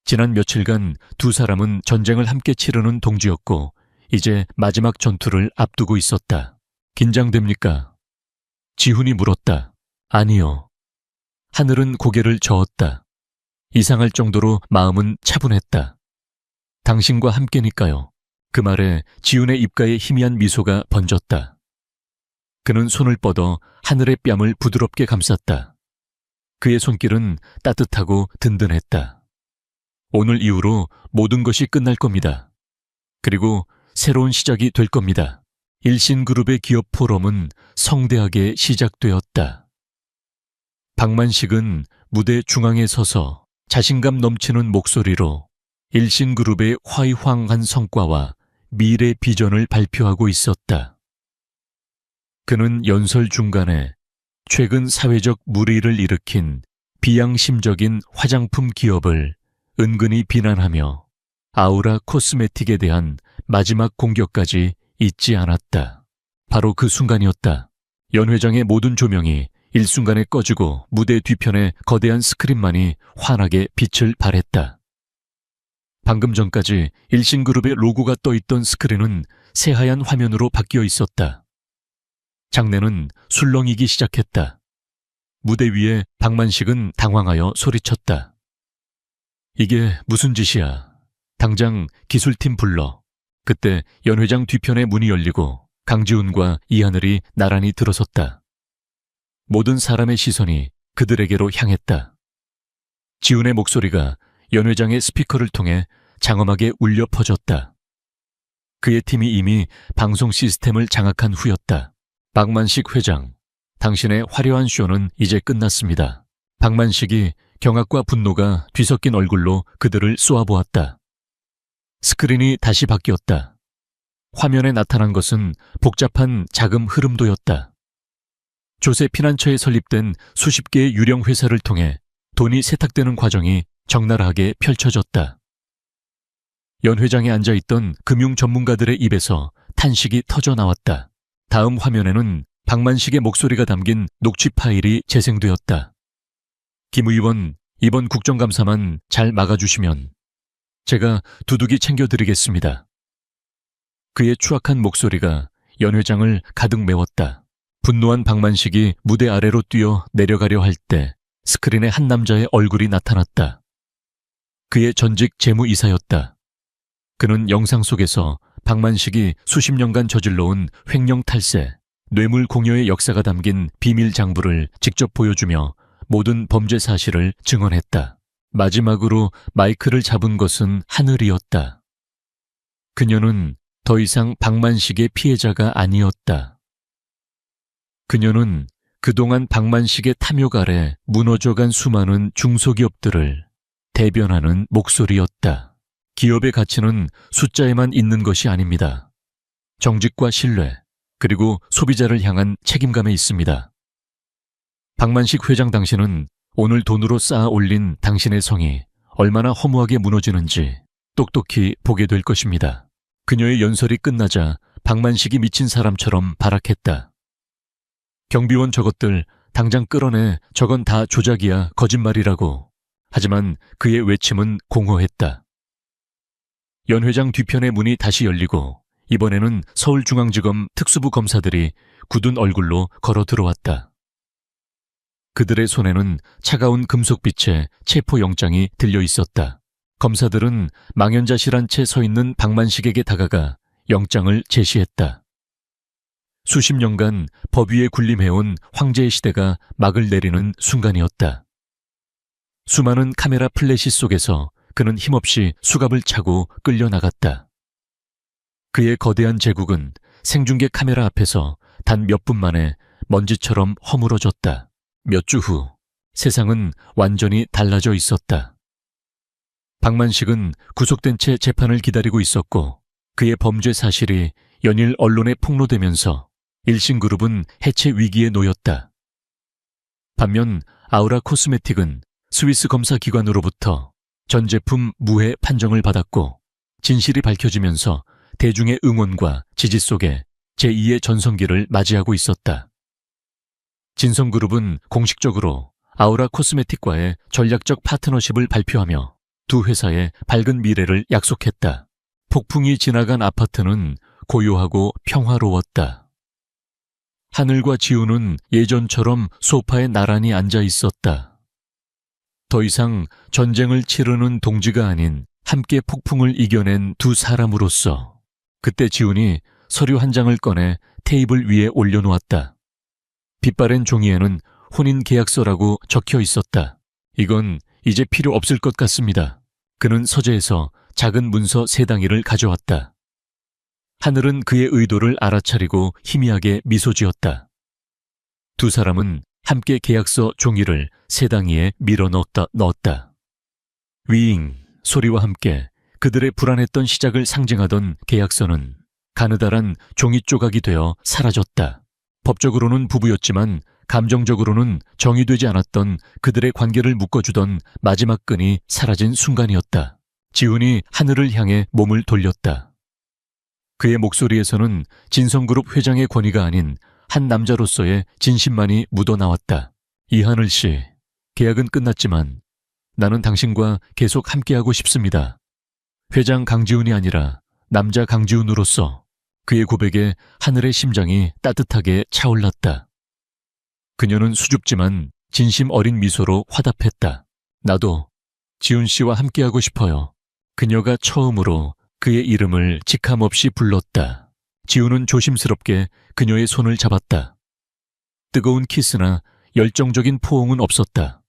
지난 며칠간 두 사람은 전쟁을 함께 치르는 동지였고 이제 마지막 전투를 앞두고 있었다. 긴장됩니까? 지훈이 물었다. 아니요. 하늘은 고개를 저었다. 이상할 정도로 마음은 차분했다. 당신과 함께니까요. 그 말에 지훈의 입가에 희미한 미소가 번졌다. 그는 손을 뻗어 하늘의 뺨을 부드럽게 감쌌다. 그의 손길은 따뜻하고 든든했다. 오늘 이후로 모든 것이 끝날 겁니다. 그리고 새로운 시작이 될 겁니다. 일신그룹의 기업 포럼은 성대하게 시작되었다. 박만식은 무대 중앙에 서서 자신감 넘치는 목소리로 일신그룹의 화이황한 성과와 미래 비전을 발표하고 있었다. 그는 연설 중간에 최근 사회적 물의를 일으킨 비양심적인 화장품 기업을 은근히 비난하며 아우라 코스메틱에 대한 마지막 공격까지 잊지 않았다. 바로 그 순간이었다. 연회장의 모든 조명이 일순간에 꺼지고 무대 뒤편에 거대한 스크린만이 환하게 빛을 발했다. 방금 전까지 일신그룹의 로고가 떠있던 스크린은 새하얀 화면으로 바뀌어 있었다. 장내는 술렁이기 시작했다. 무대 위에 박만식은 당황하여 소리쳤다. 이게 무슨 짓이야. 당장 기술팀 불러. 그때 연회장 뒤편의 문이 열리고 강지훈과 이하늘이 나란히 들어섰다. 모든 사람의 시선이 그들에게로 향했다. 지훈의 목소리가 연회장의 스피커를 통해 장엄하게 울려 퍼졌다. 그의 팀이 이미 방송 시스템을 장악한 후였다. 박만식 회장, 당신의 화려한 쇼는 이제 끝났습니다. 박만식이 경악과 분노가 뒤섞인 얼굴로 그들을 쏘아보았다. 스크린이 다시 바뀌었다. 화면에 나타난 것은 복잡한 자금 흐름도였다. 조세 피난처에 설립된 수십 개의 유령 회사를 통해 돈이 세탁되는 과정이 적나라하게 펼쳐졌다. 연회장에 앉아있던 금융 전문가들의 입에서 탄식이 터져 나왔다. 다음 화면에는 박만식의 목소리가 담긴 녹취 파일이 재생되었다. 김 의원, 이번 국정감사만 잘 막아주시면 제가 두둑이 챙겨드리겠습니다. 그의 추악한 목소리가 연 회장을 가득 메웠다. 분노한 박만식이 무대 아래로 뛰어 내려가려 할 때 스크린에 한 남자의 얼굴이 나타났다. 그의 전직 재무이사였다. 그는 영상 속에서 박만식이 수십 년간 저질러온 횡령 탈세, 뇌물 공여의 역사가 담긴 비밀 장부를 직접 보여주며 모든 범죄 사실을 증언했다. 마지막으로 마이크를 잡은 것은 하늘이었다. 그녀는 더 이상 박만식의 피해자가 아니었다. 그녀는 그동안 박만식의 탐욕 아래 무너져간 수많은 중소기업들을 대변하는 목소리였다. 기업의 가치는 숫자에만 있는 것이 아닙니다. 정직과 신뢰, 그리고 소비자를 향한 책임감에 있습니다. 박만식 회장 당신은 오늘 돈으로 쌓아 올린 당신의 성이 얼마나 허무하게 무너지는지 똑똑히 보게 될 것입니다. 그녀의 연설이 끝나자 박만식이 미친 사람처럼 발악했다. 경비원 저것들 당장 끌어내. 저건 다 조작이야. 거짓말이라고. 하지만 그의 외침은 공허했다. 연 회장 뒤편의 문이 다시 열리고 이번에는 서울중앙지검 특수부 검사들이 굳은 얼굴로 걸어 들어왔다. 그들의 손에는 차가운 금속빛의 체포영장이 들려 있었다. 검사들은 망연자실한 채 서 있는 박만식에게 다가가 영장을 제시했다. 수십 년간 법 위에 군림해온 황제의 시대가 막을 내리는 순간이었다. 수많은 카메라 플래시 속에서 그는 힘없이 수갑을 차고 끌려나갔다. 그의 거대한 제국은 생중계 카메라 앞에서 단 몇 분 만에 먼지처럼 허물어졌다. 몇 주 후 세상은 완전히 달라져 있었다. 박만식은 구속된 채 재판을 기다리고 있었고 그의 범죄 사실이 연일 언론에 폭로되면서 일신그룹은 해체 위기에 놓였다. 반면 아우라 코스메틱은 스위스 검사기관으로부터 전 제품 무해 판정을 받았고 진실이 밝혀지면서 대중의 응원과 지지 속에 제2의 전성기를 맞이하고 있었다. 진성그룹은 공식적으로 아우라 코스메틱과의 전략적 파트너십을 발표하며 두 회사의 밝은 미래를 약속했다. 폭풍이 지나간 아파트는 고요하고 평화로웠다. 하늘과 지우는 예전처럼 소파에 나란히 앉아 있었다. 더 이상 전쟁을 치르는 동지가 아닌 함께 폭풍을 이겨낸 두 사람으로서 그때 지훈이 서류 한 장을 꺼내 테이블 위에 올려놓았다. 빛바랜 종이에는 혼인계약서라고 적혀 있었다. 이건 이제 필요 없을 것 같습니다. 그는 서재에서 작은 문서 3당이를 가져왔다. 하늘은 그의 의도를 알아차리고 희미하게 미소 지었다. 두 사람은 함께 계약서 종이를 3당이에 밀어 넣었다. 위잉 소리와 함께 그들의 불안했던 시작을 상징하던 계약서는 가느다란 종이 조각이 되어 사라졌다. 법적으로는 부부였지만 감정적으로는 정의되지 않았던 그들의 관계를 묶어주던 마지막 끈이 사라진 순간이었다. 지훈이 하늘을 향해 몸을 돌렸다. 그의 목소리에서는 진성그룹 회장의 권위가 아닌 한 남자로서의 진심만이 묻어나왔다. 이하늘 씨, 계약은 끝났지만 나는 당신과 계속 함께하고 싶습니다. 회장 강지훈이 아니라 남자 강지훈으로서. 그의 고백에 하늘의 심장이 따뜻하게 차올랐다. 그녀는 수줍지만 진심 어린 미소로 화답했다. 나도 지훈 씨와 함께하고 싶어요. 그녀가 처음으로 그의 이름을 직함없이 불렀다. 지훈은 조심스럽게 그녀의 손을 잡았다. 뜨거운 키스나 열정적인 포옹은 없었다.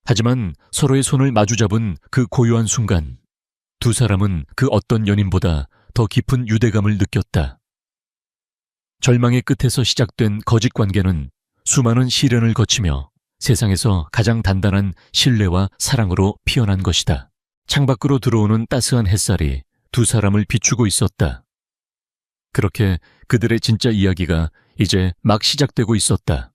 하지만 서로의 손을 마주잡은 그 고요한 순간 두 사람은 그 어떤 연인보다 더 깊은 유대감을 느꼈다. 절망의 끝에서 시작된 거짓 관계는 수많은 시련을 거치며 세상에서 가장 단단한 신뢰와 사랑으로 피어난 것이다. 창밖으로 들어오는 따스한 햇살이 두 사람을 비추고 있었다. 그렇게 그들의 진짜 이야기가 이제 막 시작되고 있었다.